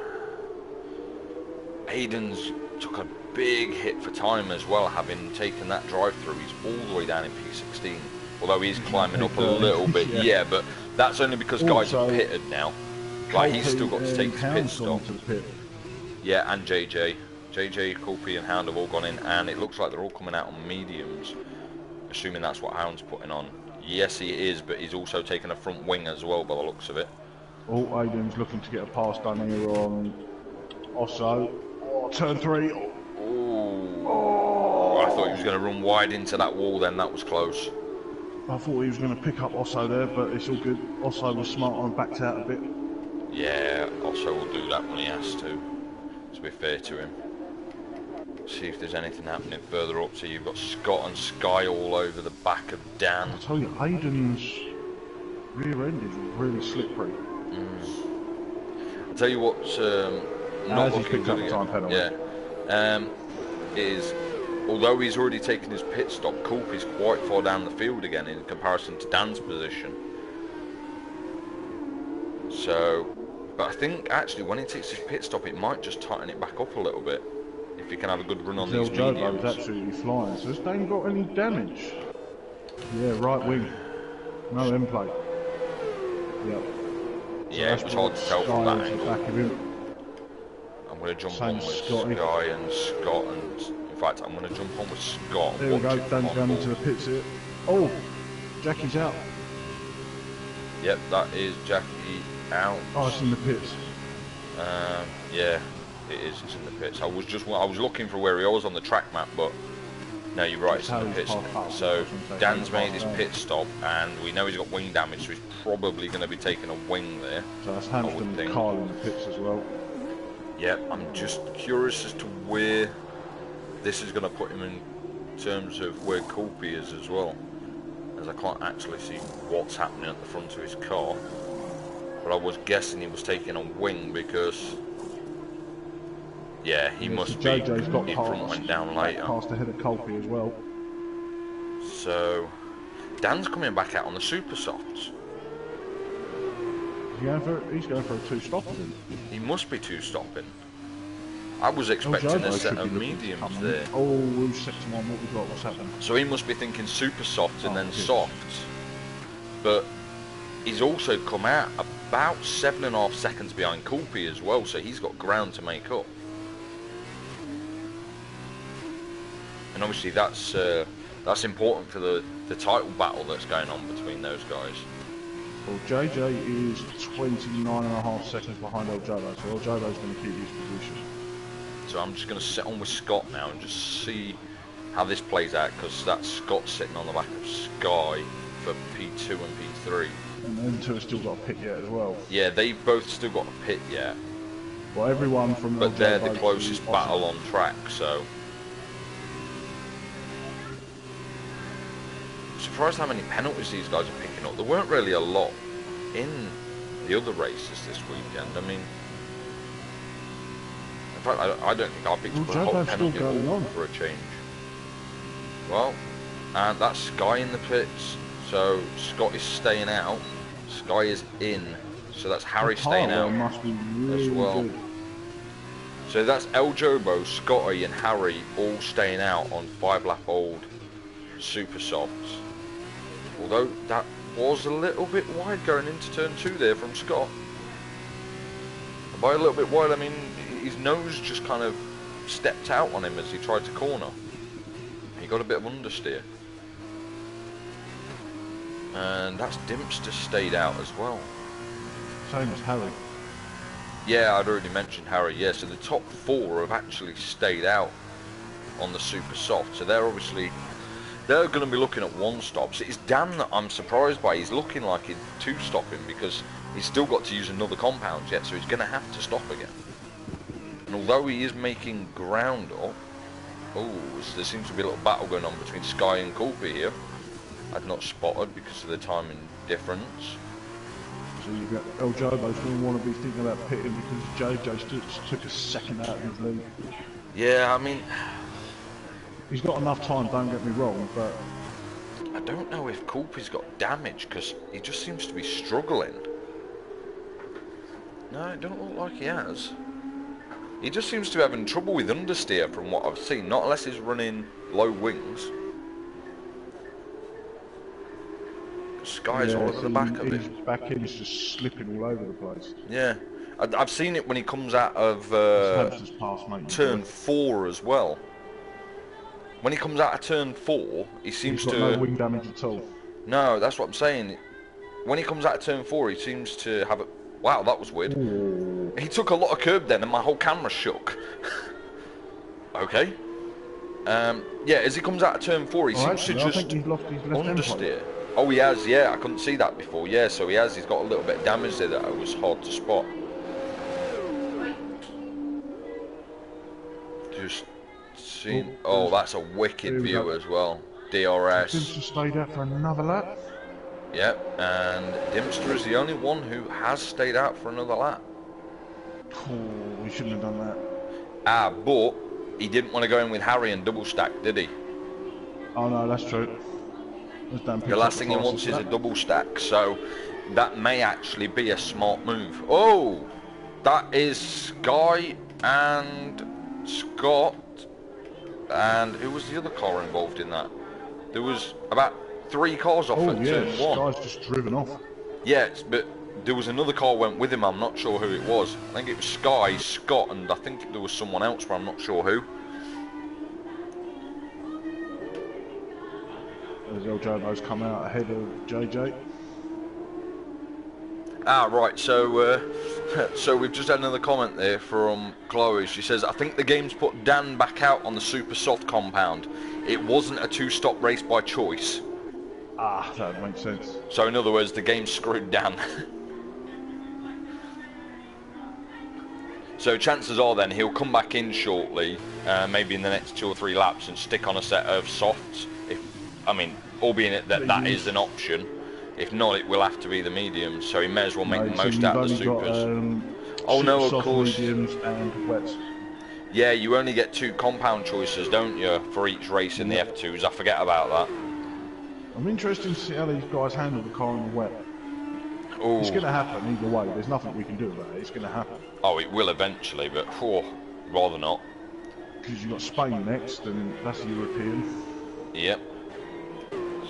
Aiden's took a big hit for time as well, having taken that drive through. He's all the way down in P16, although he's climbing up a little bit. Yeah, but that's only because guys have pitted now. Like, he's still got to take his pit stop. Yeah, and JJ, Kulpi and Hound have all gone in, and it looks like they're all coming out on mediums, assuming that's what Hound's putting on. Yes, he is, but he's also taking a front wing as well, by the looks of it. Oh, Aiden's looking to get a pass done here on Osso. Oh, turn 3. Oh, I thought he was going to run wide into that wall then, that was close. I thought he was going to pick up Osso there, but it's all good. Osso was smart and backed out a bit. Yeah, Osso will do that when he has to be fair to him. See if there's anything happening further up. So you've got Scott and Sky all over the back of Dan. I tell you, Aiden's rear end is really slippery. I'll tell you what's not looking good again. Is although he's already taken his pit stop, Coop is quite far down the field again in comparison to Dan's position. So, but I think actually when he takes his pit stop, it might just tighten it back up a little bit. If he can have a good run on these mediums. Is absolutely flying. So has Dan got any damage? Yeah, right wing. No end plate. Yep. Yeah, it's hard to tell from that angle. Back of him. I'm going to jump on with Sky and Scott, and in fact I'm going to jump on with Scott. There we go, Dan's going into the pits here. Oh, Jackie's out. Yep, that is Jackie out. Oh, it's in the pits. Yeah, it is. It's in the pits. I was looking for where he was on the track map, but no, you're right. It's in the pits. So Dan's made his pit stop, and we know he's got wing damage, so he's probably going to be taking a wing there. So that's Hampton and Carl in the pits as well. Yeah, I'm just curious as to where this is going to put him in terms of where Kulpi is as well, as I can't actually see what's happening at the front of his car. But I was guessing he was taking a wing because, yeah, he must be. He front went down later. Passed ahead of Kulpi as well. So Dan's coming back out on the super softs. He's going for a two-stopping. He must be two-stopping. I was expecting a set of mediums there. Oh, who's sector one? What we got? What's happening? So he must be thinking super softs and then softs. But he's also come out about 7.5 seconds behind Kulpi as well, so he's got ground to make up. And obviously that's important for the title battle that's going on between those guys. Well, JJ is 29.5 seconds behind El Jobo, so El Jobo's going to keep his position. So I'm just going to sit on with Scott now and just see how this plays out, because that's Scott sitting on the back of Sky for P2 and P3. And them two have still got a pit yet as well. Yeah, they've both still got a pit yet. Well, everyone from but they're the closest battle on track, so... Surprised how many penalties these guys are picking up. There weren't really a lot in the other races this weekend. I mean, in fact, I don't think I picked up a whole penalty for a change. Well, and that's Sky in the pits, so Scott is staying out. Sky is in, so that's Harry staying out must be really as well. Good. So that's El Jobo, Scotty, and Harry all staying out on 5-lap-old super softs. Although that was a little bit wide going into turn 2 there from Scott. And by a little bit wide, I mean his nose just kind of stepped out on him as he tried to corner. He got a bit of understeer. And that's Dimps just stayed out as well. Same as Harry. Yeah, I'd already mentioned Harry, yeah. So the top 4 have actually stayed out on the super soft. So they're obviously... They're going to be looking at 1-stops. It's Dan that I'm surprised by. He's looking like he's 2-stopping because he's still got to use another compound yet, so he's going to have to stop again. And although he is making ground up, oh, there seems to be a little battle going on between Sky and Kulpi here. I'd not spotted because of the timing difference. So you've got El Jobo's going to want to be thinking about pitting because JJ took a second out of his lead. Yeah, I mean... He's got enough time, don't get me wrong, but... I don't know if Kulpi's got damage, because he just seems to be struggling. No, it don't look like he has. He just seems to be having trouble with understeer from what I've seen, not unless he's running low wings. Sky's all over the back of it. His back end's just slipping all over the place. Yeah, I've seen it when he comes out of turn 4 as well. When he comes out of turn 4, he seems He's got no wing damage at all. No, that's what I'm saying. When he comes out of turn 4, he seems to have a... Wow, that was weird. Ooh. He took a lot of curb then, and my whole camera shook. Okay. Yeah, as he comes out of turn 4, he seems to just I think he's lost his left understeer. Oh, he has, yeah. I couldn't see that before. Yeah, so he has. He's got a little bit of damage there that was hard to spot. Just seeing... Oh, that's a wicked view as well. DRS. Dimster stayed out for another lap. Yep, and Dimster is the only one who has stayed out for another lap. Oh, we shouldn't have done that. Ah, but he didn't want to go in with Harry and double stack, did he? Oh no, that's true. The last thing he wants is a double stack, so that may actually be a smart move. Oh, that is Sky and Scott, and who was the other car involved in that? There was about 3 cars off at turn 1. Sky's just driven off. Yes, but there was another car went with him. I'm not sure who it was. I think it was Sky, Scott, and I think there was someone else, but I'm not sure who. As El Jobo's come out ahead of JJ. Ah, right, so so we've just had another comment there from Chloe. She says, I think the game's put Dan back out on the super soft compound. It wasn't a 2-stop race by choice. Ah, that makes sense. So in other words, the game screwed Dan. So chances are then he'll come back in shortly, maybe in the next 2 or 3 laps, and stick on a set of softs. I mean, albeit that is an option. If not, it will have to be the mediums. So he may as well make the most out of the supers. Oh no, of course. Mediums and wets. Yeah, you only get 2 compound choices, don't you, for each race in the F2s? I forget about that. I'm interested to see how these guys handle the car in the wet. Ooh. It's going to happen either way. There's nothing we can do about it. It's going to happen. Oh, it will eventually, but rather not. Because you've got Spain next, and that's a European. Yep.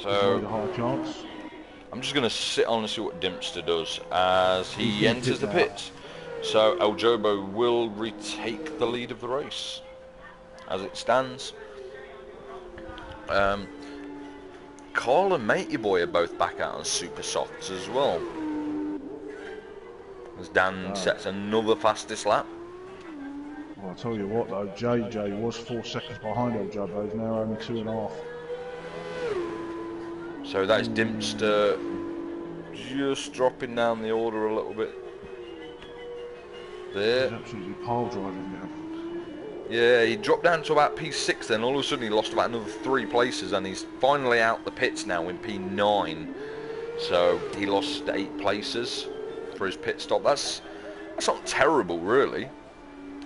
So a high chance. I'm just going to sit on and see what Dimster does as he enters the pits. So El Jobo will retake the lead of the race as it stands. Carl and Matey Boy are both back out on super softs as well. As Dan sets another fastest lap. Well, I'll tell you what though, JJ was 4 seconds behind El Jobo, he's now only 2.5. So that is Dimster just dropping down the order a little bit. There. He's absolutely pile driving now. Yeah, he dropped down to about P6 then, all of a sudden he lost about another 3 places, and he's finally out the pits now in P9. So he lost 8 places for his pit stop. That's not terrible really.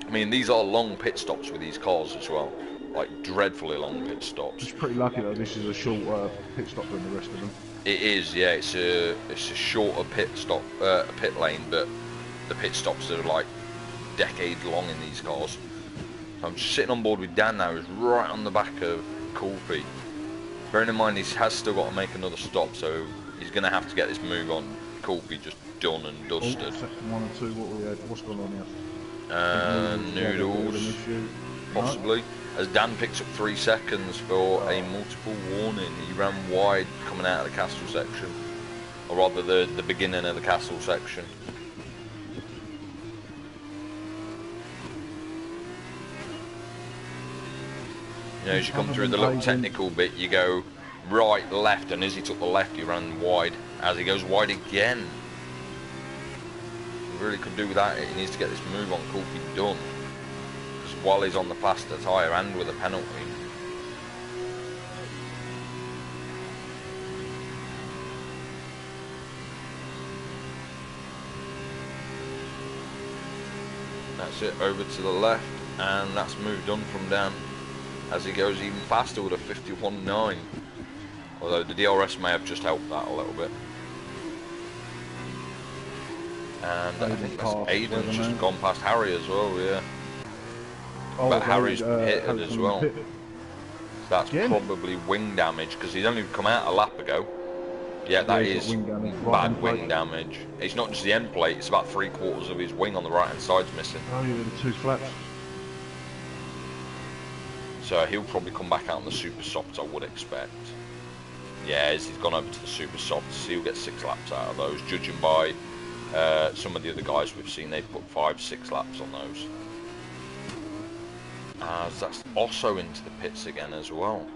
I mean, these are long pit stops with these cars as well. Like dreadfully long pit stops. It's pretty lucky though, this is a short pit stop than the rest of them. It is, yeah, it's a shorter pit stop, pit lane, but the pit stops are like decades long in these cars. So I'm just sitting on board with Dan now, who's right on the back of Coolfeet. Bearing in mind he has still got to make another stop, so he's going to have to get this move on. Coolfeet just done and dusted. Oh, second 1 and 2, what's going on here? Noodles, possibly. As Dan picks up 3 seconds for a multiple warning. He ran wide coming out of the castle section, or rather the beginning of the castle section. You know, as you come through the little technical bit, you go right, left, and as he took the left, he ran wide. As he goes wide again, he really could do with that. He needs to get this move on Coolfeet done. While he's on the faster tyre and with a penalty. That's it, over to the left, and that's moved on from Dan as he goes even faster with a 51.9. Although the DRS may have just helped that a little bit. And I think that's Aiden's just gone past Harry as well, yeah. but Harry's pitted Harry's as on well. pit. That's Again? probably wing damage because he's only come out a lap ago. Yeah, that he's is got wing damage, right bad end plate. wing damage. It's not just the end plate, it's about 3/4 of his wing on the right hand side's missing. Oh yeah, the 2 flaps. So he'll probably come back out on the super soft, I would expect. Yeah, as he's gone over to the super soft, so he'll get 6 laps out of those, judging by some of the other guys we've seen. They've put 5-6 laps on those. As that's also into the pits again as well.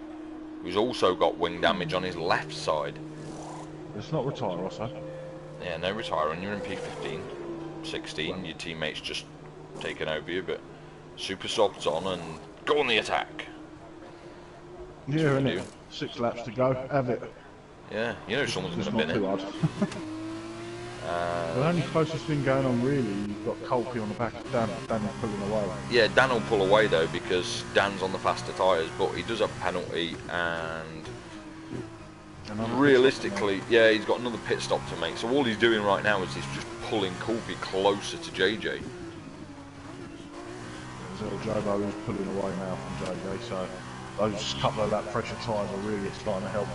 He's also got wing damage on his left side. Let's not retire, Rosso. Yeah, no retiring. You're in P15, 16. Your teammates just taking over you, but super soft's on and go on the attack. Yeah, innit? 6 laps to go. Have it. Yeah, you know someone's It's going to not bin too it. hard. The only closest thing going on really, you've got Colby on the back of Dan pulling away. Yeah, Dan will pull away though because Dan's on the faster tyres, but he does have a penalty and realistically, yeah, he's got another pit stop to make. So all he's doing right now is he's just pulling Colby closer to JJ. There's little Jobo who's pulling away now from JJ, so those couple of lap pressure tyres are really starting to help.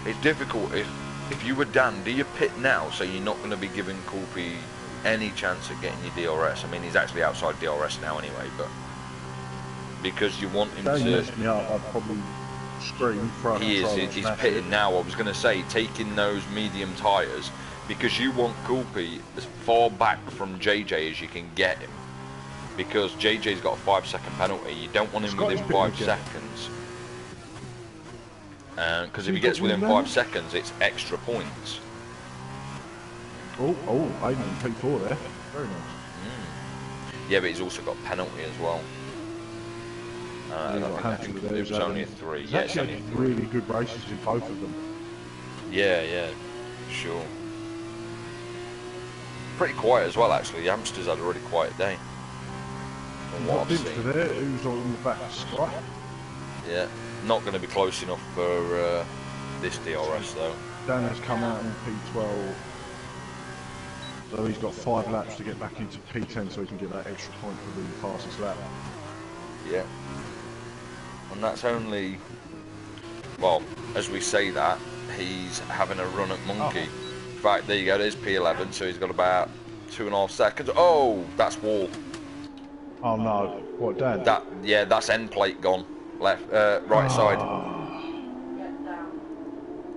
It's difficult if you were Dan, do you pit now so you're not going to be giving Colby any chance of getting your DRS? I mean, he's actually outside DRS now anyway, but because you want him If to... he messed me up, I'd probably scream, throw He is, he's pitting now. I was going to say, taking those medium tyres, because you want Colby as far back from JJ as you can get him. Because JJ's got a 5-second penalty, you don't want him within 5 seconds. Because if he gets within 5 seconds, it's extra points. Oh, Aiden in P4 there. Very nice. Yeah, but he's also got a penalty as well. I think it was only a 3. Yeah, it's only a 3. Really good races in both of them. Yeah, sure. Pretty quiet as well, actually. The Hamsters had a really quiet day. From what I've seen. There, who's on the back of Scott. Yeah, not going to be close enough for this DRS though. Dan has come out in P12, so he's got 5 laps to get back into P10 so he can get that extra point for the fastest lap. Yeah. And that's only, well, as we say that, he's having a run at Monkey. In fact, there you go, there's P11, so he's got about 2.5 seconds. Oh, that's wall. Oh no, what, Dan? Yeah, that's end plate gone. Left, right side.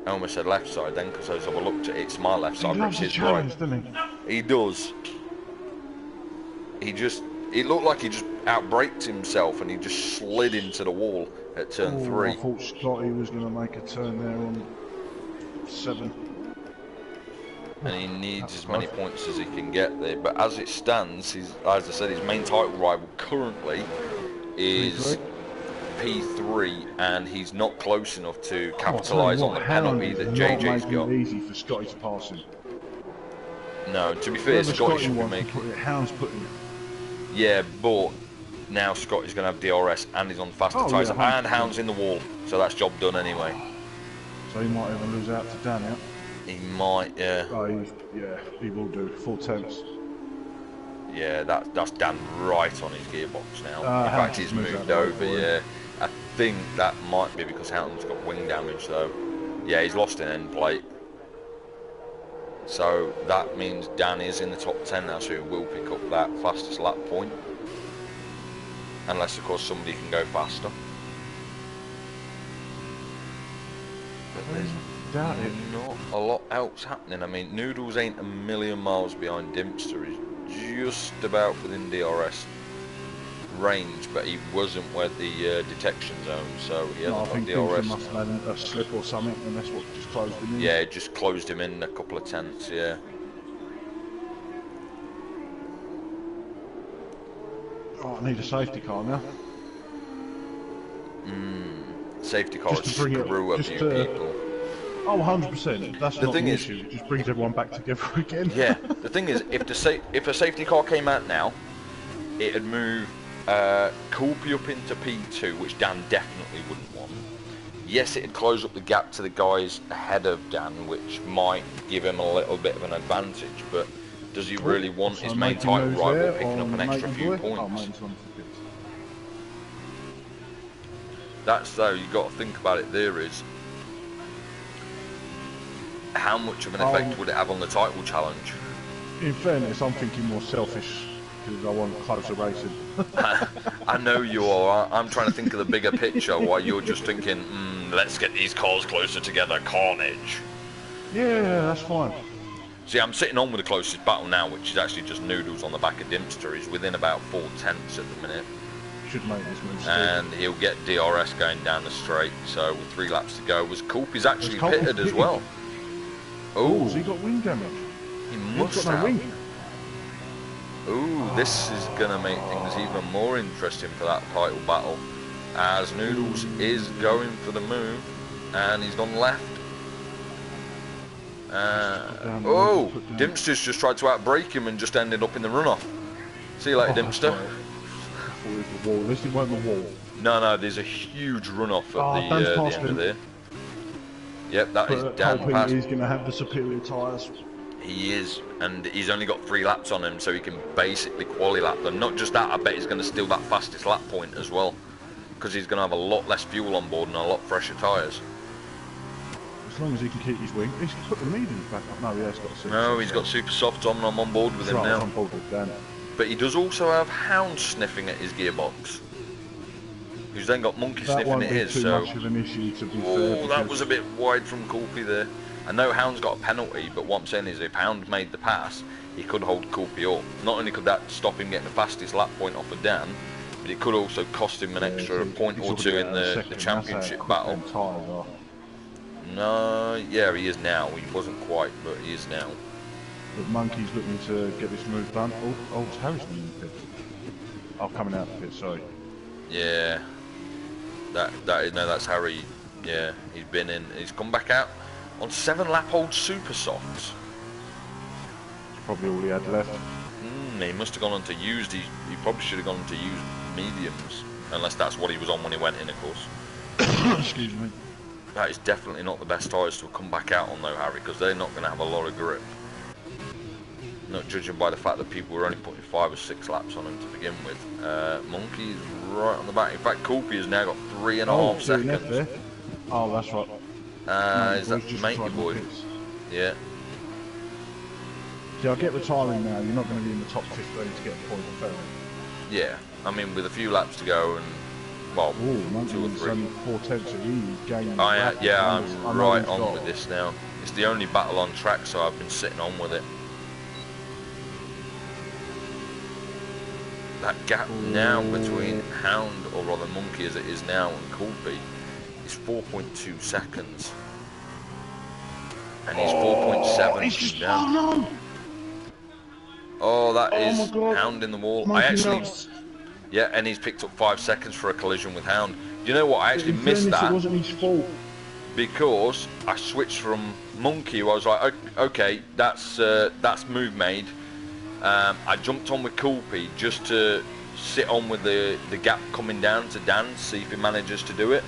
I almost said left side then, because as I looked at it, it's my left side, but it's his right. Doesn't he? He does. It looked like he just outbraked himself and he just slid into the wall at turn 3. I thought Scotty was going to make a turn there on 7. And he needs as many points as he can get there. But as it stands, as I said, his main title rival currently is P3, and he's not close enough to capitalise on the penalty that JJ's got. It's easy for Scotty to pass him. No, to be fair, Scotty should be making... Hound's putting it. Yeah, but now Scotty's going to have DRS and he's on faster tyres, and Hound's in the wall, so that's job done anyway. So he might even lose out to Dan, yeah? He might, yeah. Oh, yeah, he will do. 4 tenths. Yeah, that's Dan right on his gearbox now. In fact, he's moved over, yeah. I think that might be because Houghton's got wing damage, though. Yeah, he's lost an end plate. So that means Dan is in the top 10 now, so he will pick up that fastest lap point. Unless, of course, somebody can go faster. But there's not a lot else happening. I mean, Noodles ain't a million miles behind Dimpster. He's just about within DRS range, but he wasn't where the detection zone, so he hasn't got DRS. Must have had a slip or something, and that's what just closed him in. Yeah, it just closed him in a couple of tenths, yeah. Oh, I need a safety car now. Safety car would screw up you people. Oh, 100%. That's the not thing the is, issue. It just brings everyone back together again. Yeah, the thing is, if a safety car came out now, it'd move Colby up into P2, which Dan definitely wouldn't want. Yes, it'd close up the gap to the guys ahead of Dan, which might give him a little bit of an advantage, but Does he really want his So main making title moves rival there picking up on an extra Nathan few Boy. points? Oh, Nathan's on for bits. That's though, you got to think about it. There is how much of an effect would it have on the title challenge? In fairness, I'm thinking more selfish because I want closer racing. I know you are. I'm trying to think of the bigger picture while you're just thinking, let's get these cars closer together, carnage. Yeah, that's fine. See, I'm sitting on with the closest battle now, which is actually just Noodles on the back of Dimster. He's within about 4/10 at the minute. Should make this move still. And he'll get DRS going down the straight. So with 3 laps to go, was Kulpi's actually Kulpi's pitted as pitted. well. Oh, Has he got wing damage? he He's must got no have. wing. Ooh, this is going to make things even more interesting for that title battle, as Noodles is going for the move, and he's gone left. Oh, Dimster's just tried to outbrake him and just ended up in the runoff. See you later, Dimster. I thought it was the wall. At least it wasn't the wall. No, there's a huge runoff at Dan's the past end of him. there. Yep, that is Dan Hoping past. he's going to have the superior tyres. He is, and he's only got 3 laps on him, so he can basically quali lap them. Not just that, I bet he's going to steal that fastest lap point as well, because he's going to have a lot less fuel on board and a lot fresher tyres. As long as he can keep his wing. He's put the mediums back up. No, he has got a super No, soft he's got super softs on, and I'm on board with him Right, now. I'm on board with Dan. But he does also have Hound sniffing at his gearbox, who's then got Monkey That sniffing won't at be his. too So, much of an issue, to be fair. oh, that because was a bit wide from Kulpi there. I know Hound's got a penalty, but what I'm saying is if Hound made the pass, he could hold Kulpi up. Not only could that stop him getting the fastest lap point off of Dan, but it could also cost him an extra point he's or already 2 in out of the second. championship That's how battle. quick them tyres are. No, yeah, he is now. He wasn't quite, but he is now. But Monkey's looking to get this move done. Oh, it's Harrison in the pit. Oh, coming out of the pit, sorry. Yeah, that's Harry. Yeah, he's been in. He's come back out on 7-lap-old super softs. Probably all he had left. He must have gone on to used. He probably should have gone on to use mediums, unless that's what he was on when he went in, of course. Excuse me. That is definitely not the best tyres to come back out on though, Harry, because they're not going to have a lot of grip. Not judging by the fact that people were only putting 5 or 6 laps on him to begin with. Monkey is right on the back. In fact, Kulpi has now got 3.5 seconds. There. Oh, that's right. Is that Matey Boy? Yeah. See, I get the timing now. You're not going to be in the top 15 to get a point of fair. Yeah. I mean, with a few laps to go and, well, Ooh, 2 or Monkey's 3. only 4/10, so he's gaining. Yeah, I'm I know right he's on got- with this now. It's the only battle on track, so I've been sitting on with it. That gap now between Hound, or rather Monkey as it is now, and Kulpi is 4.2 seconds. And he's 4.7 He's just down. no. Oh, that Oh is my God. Hound in the wall. Monkey I actually, knows. yeah, and he's picked up 5 seconds for a collision with Hound. Do you know what? I actually In missed fairness, that. It wasn't his fault. Because I switched from Monkey, I was like, okay, that's move made. I jumped on with Kulpi just to sit on with the gap coming down to Dan, see if he manages to do it.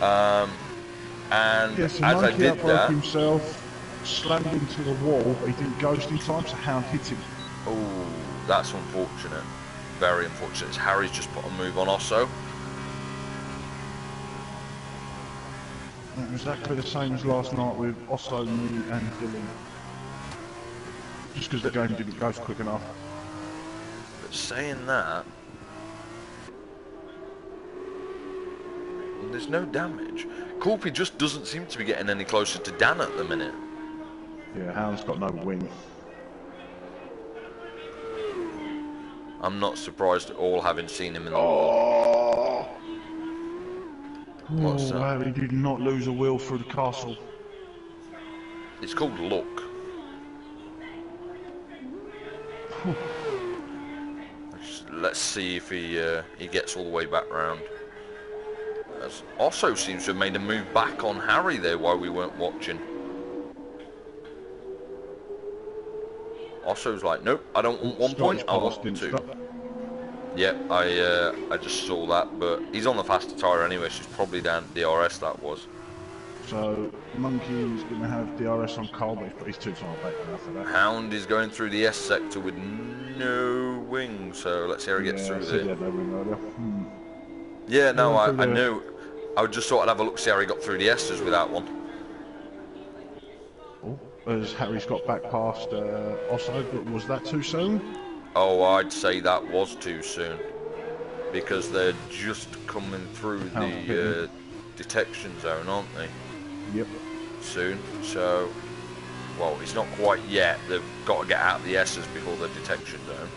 And Yes, as I did outbroke that, himself, slammed into the wall. He didn't ghost in time, so Hound hit him. oh, that's unfortunate. Very unfortunate. Harry's just put a move on Osso. It was exactly the same as last night with Osso, me and Dylan. Just because the game didn't go quick enough. But saying that, there's no damage. Kulpi just doesn't seem to be getting any closer to Dan at the minute. Yeah, Hound's got no wing. I'm not surprised at all, having seen him in the wall. What's that? Wow, he did not lose a wheel through the castle. It's called luck. Let's see if he gets all the way back round. Also seems to have made a move back on Harry there while we weren't watching. Osso's like, nope, I don't want 1 point, I want 2. Yep, I just saw that, but he's on the faster tyre anyway, so it's probably down DRS that was. So Monkey's going to have DRS on Cole, but he's too far back now for that. Hound is going through the S sector with no wing, so let's see how he gets through Said he there. had no wing earlier. Yeah, no, I there. knew. I just thought I'd have a look, see how he got through the S's without one. Oh, as Harry's got back past Osso, but was that too soon? Oh, I'd say that was too soon, because they're just coming through the detection zone, aren't they? Yep. Soon, so, well, it's not quite yet. They've got to get out of the S's before the detection zone.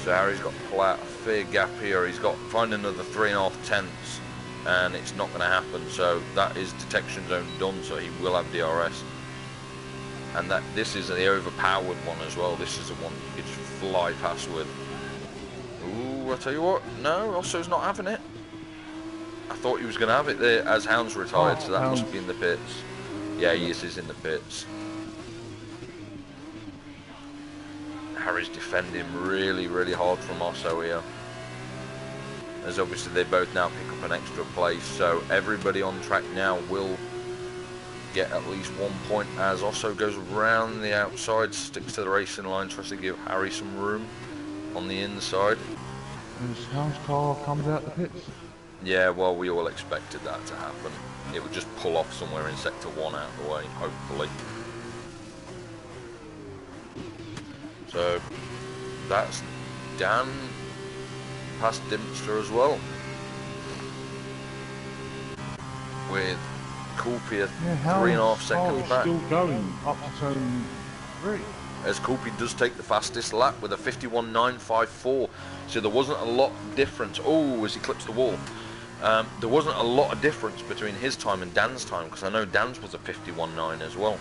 So Harry's got to pull out a fair gap here. He's got to find another 3.5 tenths, and it's not going to happen. So that is detection zone done. So he will have DRS, and that this is the overpowered one as well. This is the one you could fly past with. Ooh, I tell you what, no, Osso's not having it. I thought he was going to have it there as Hound's retired, so that must be in the pits. Yeah, he is in the pits. Harry's defending really, really hard from Osso here. As obviously they both now pick up an extra place, so everybody on track now will get at least 1 point as Osso goes around the outside, sticks to the racing line, tries to give Harry some room on the inside. As Hound's car comes out the pits. Yeah, well, we all expected that to happen. It would just pull off somewhere in Sector 1 out of the way, hopefully. So, that's Dan past Dempster as well. With Coulpy 3.5 seconds back. Still going up to turn 3. As Coulpy does take the fastest lap with a 51.954. So there wasn't a lot of difference. Oh, as he clips the wall. There wasn't a lot of difference between his time and Dan's time, because I know Dan's was a 51.9 as well.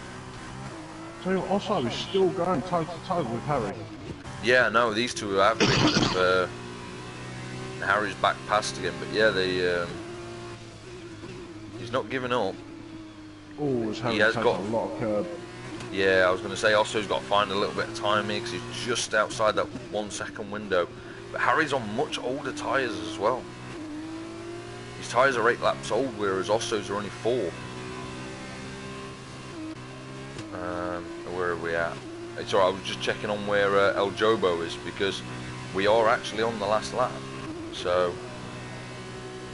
So Osso is still going toe to toe with Harry. Yeah, no, these two have been. Harry's back past again, but yeah, he's not giving up. Oh, as Harry has got a lot of curb. Yeah, I was going to say Osso's got to find a little bit of time here, because he's just outside that 1 second window. But Harry's on much older tyres as well. His tyres are 8 laps old, whereas Osso's are only 4. Where are we at? It's alright, I was just checking on where El Jobo is, because we are actually on the last lap. So,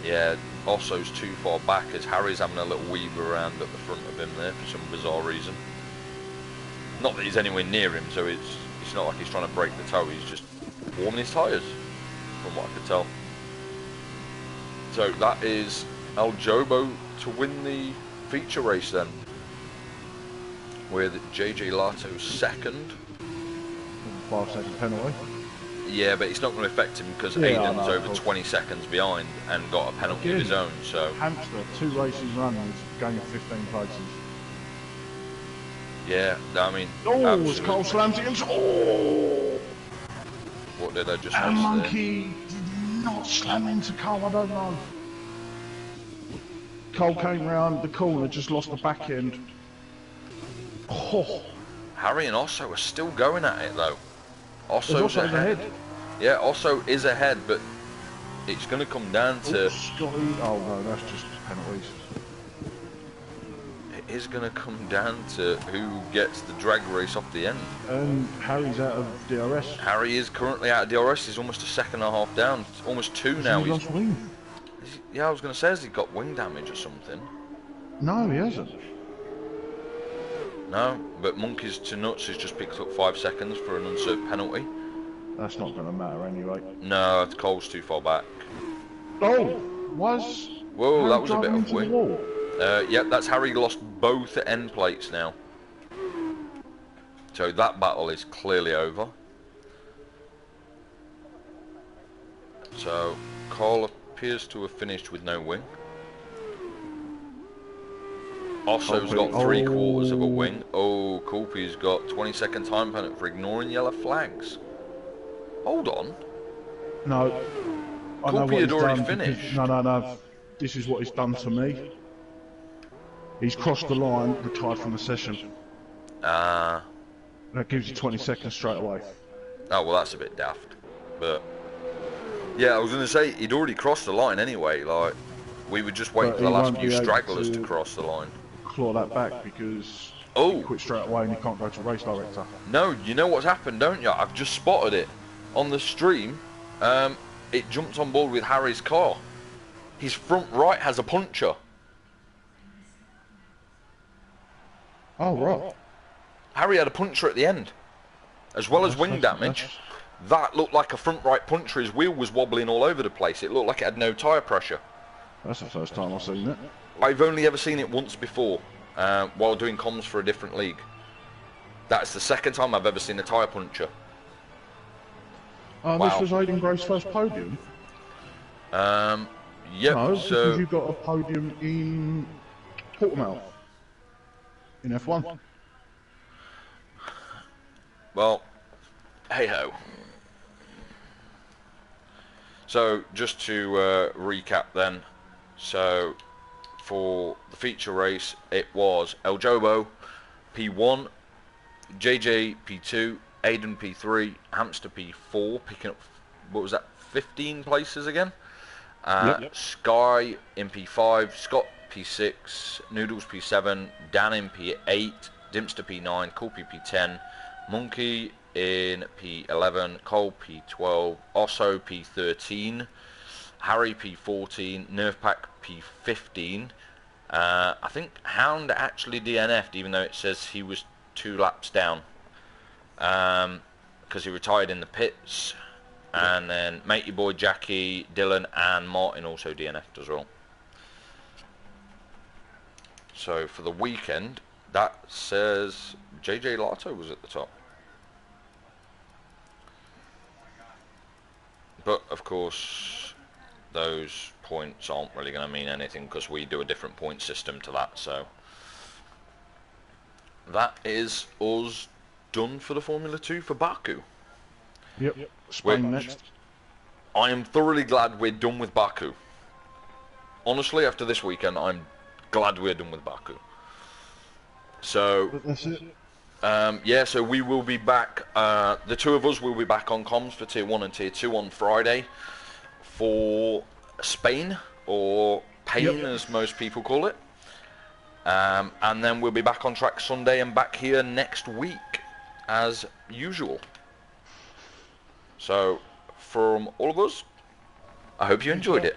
yeah, Osso's too far back, as Harry's having a little weave around at the front of him there for some bizarre reason. Not that he's anywhere near him, so it's not like he's trying to break the toe, he's just warming his tyres, from what I could tell. So that is El Jobo to win the feature race then, with JJ Lato second. 5-second penalty. Yeah, but it's not going to affect him, because Aiden's over 20 seconds behind and got a penalty of his own. So Hamster, 2 races running, gaining 15 places. yeah, I mean, oh, as Cole slams against. Oh! What did I just And miss Monkey did not slam into Cole, I don't know. Cole came round the corner, just lost the back end. Oh. Harry and Osso are still going at it though. Osso's ahead. Yeah, Osso is ahead, but it's going to come down to... Oh no, that's just penalties. It is going to come down to who gets the drag race off the end. And Harry's out of DRS. Harry is currently out of DRS. He's almost a second and a half down. Almost 2 now. He lost wing. Yeah, I was going to say, has he got wing damage or something? No, he hasn't. No, but Monkeys to Nuts has just picked up 5 seconds for an unserved penalty. That's not going to matter anyway. No, Cole's too far back. Oh, was... Whoa, Harry that was a bit of wing. wing. Yep, that's Harry lost both end plates now. So that battle is clearly over. So Cole appears to have finished with no wing. Osso's got 3/4 of a wing. Oh, Coulpy's got 20-second time penalty for ignoring yellow flags. Hold on. No. Coulpy had already finished. No. This is what he's done to me. He's crossed the line, retired from the session. Ah. That gives you 20 seconds straight away. Oh, well, that's a bit daft. But Yeah, I was going to say, he'd already crossed the line anyway, like, we were just waiting But for the he last won't few be able stragglers to to cross the line. claw that back because he Oh, quit straight away and he can't go to race director. no, you know what's happened, don't you? I've just spotted it. On the stream, it jumped on board with Harry's car. His front right has a puncture. Oh, right. Harry had a puncture at the end, as well as wing damage. That looked like a front right puncture. His wheel was wobbling all over the place. It looked like it had no tyre pressure. That's the first time I've seen it. I've only ever seen it once before, while doing comms for a different league. That's the second time I've ever seen a tyre puncture. Oh, Wow. this was Aiden Gray's first podium? Yep, No, so... because you got a podium in Portimao. In F1. Well, hey-ho. So, just to recap then, so for the feature race, it was El Jobo P1, JJ P2, Aiden P3, Hamster P4, picking up, what was that, 15 places again? Yep. Sky in P5, Scott P6, Noodles P7, Dan in P8, Dimster P9, Colpy P10, Monkey in P11, Cole P12, Osso P13, Harry P14, Nerfpack P15. I think Hound actually DNF'd, even though it says he was 2 laps down, because he retired in the pits. And then matey boy Jackie, Dylan and Martin also DNF'd as well. So for the weekend, that says JJ Lato was at the top. But of course, those points aren't really going to mean anything because we do a different point system to that. So that is us done for the Formula 2 for Baku. Yep. Spain next. I am thoroughly glad we're done with Baku. Honestly, after this weekend, I'm glad we're done with Baku. So, But that's it. yeah, so we will be back, the two of us will be back on comms for Tier 1 and Tier 2 on Friday for Spain, or Pain as most people call it. And then we'll be back on track Sunday and back here next week as usual. So, from all of us, I hope you enjoyed it.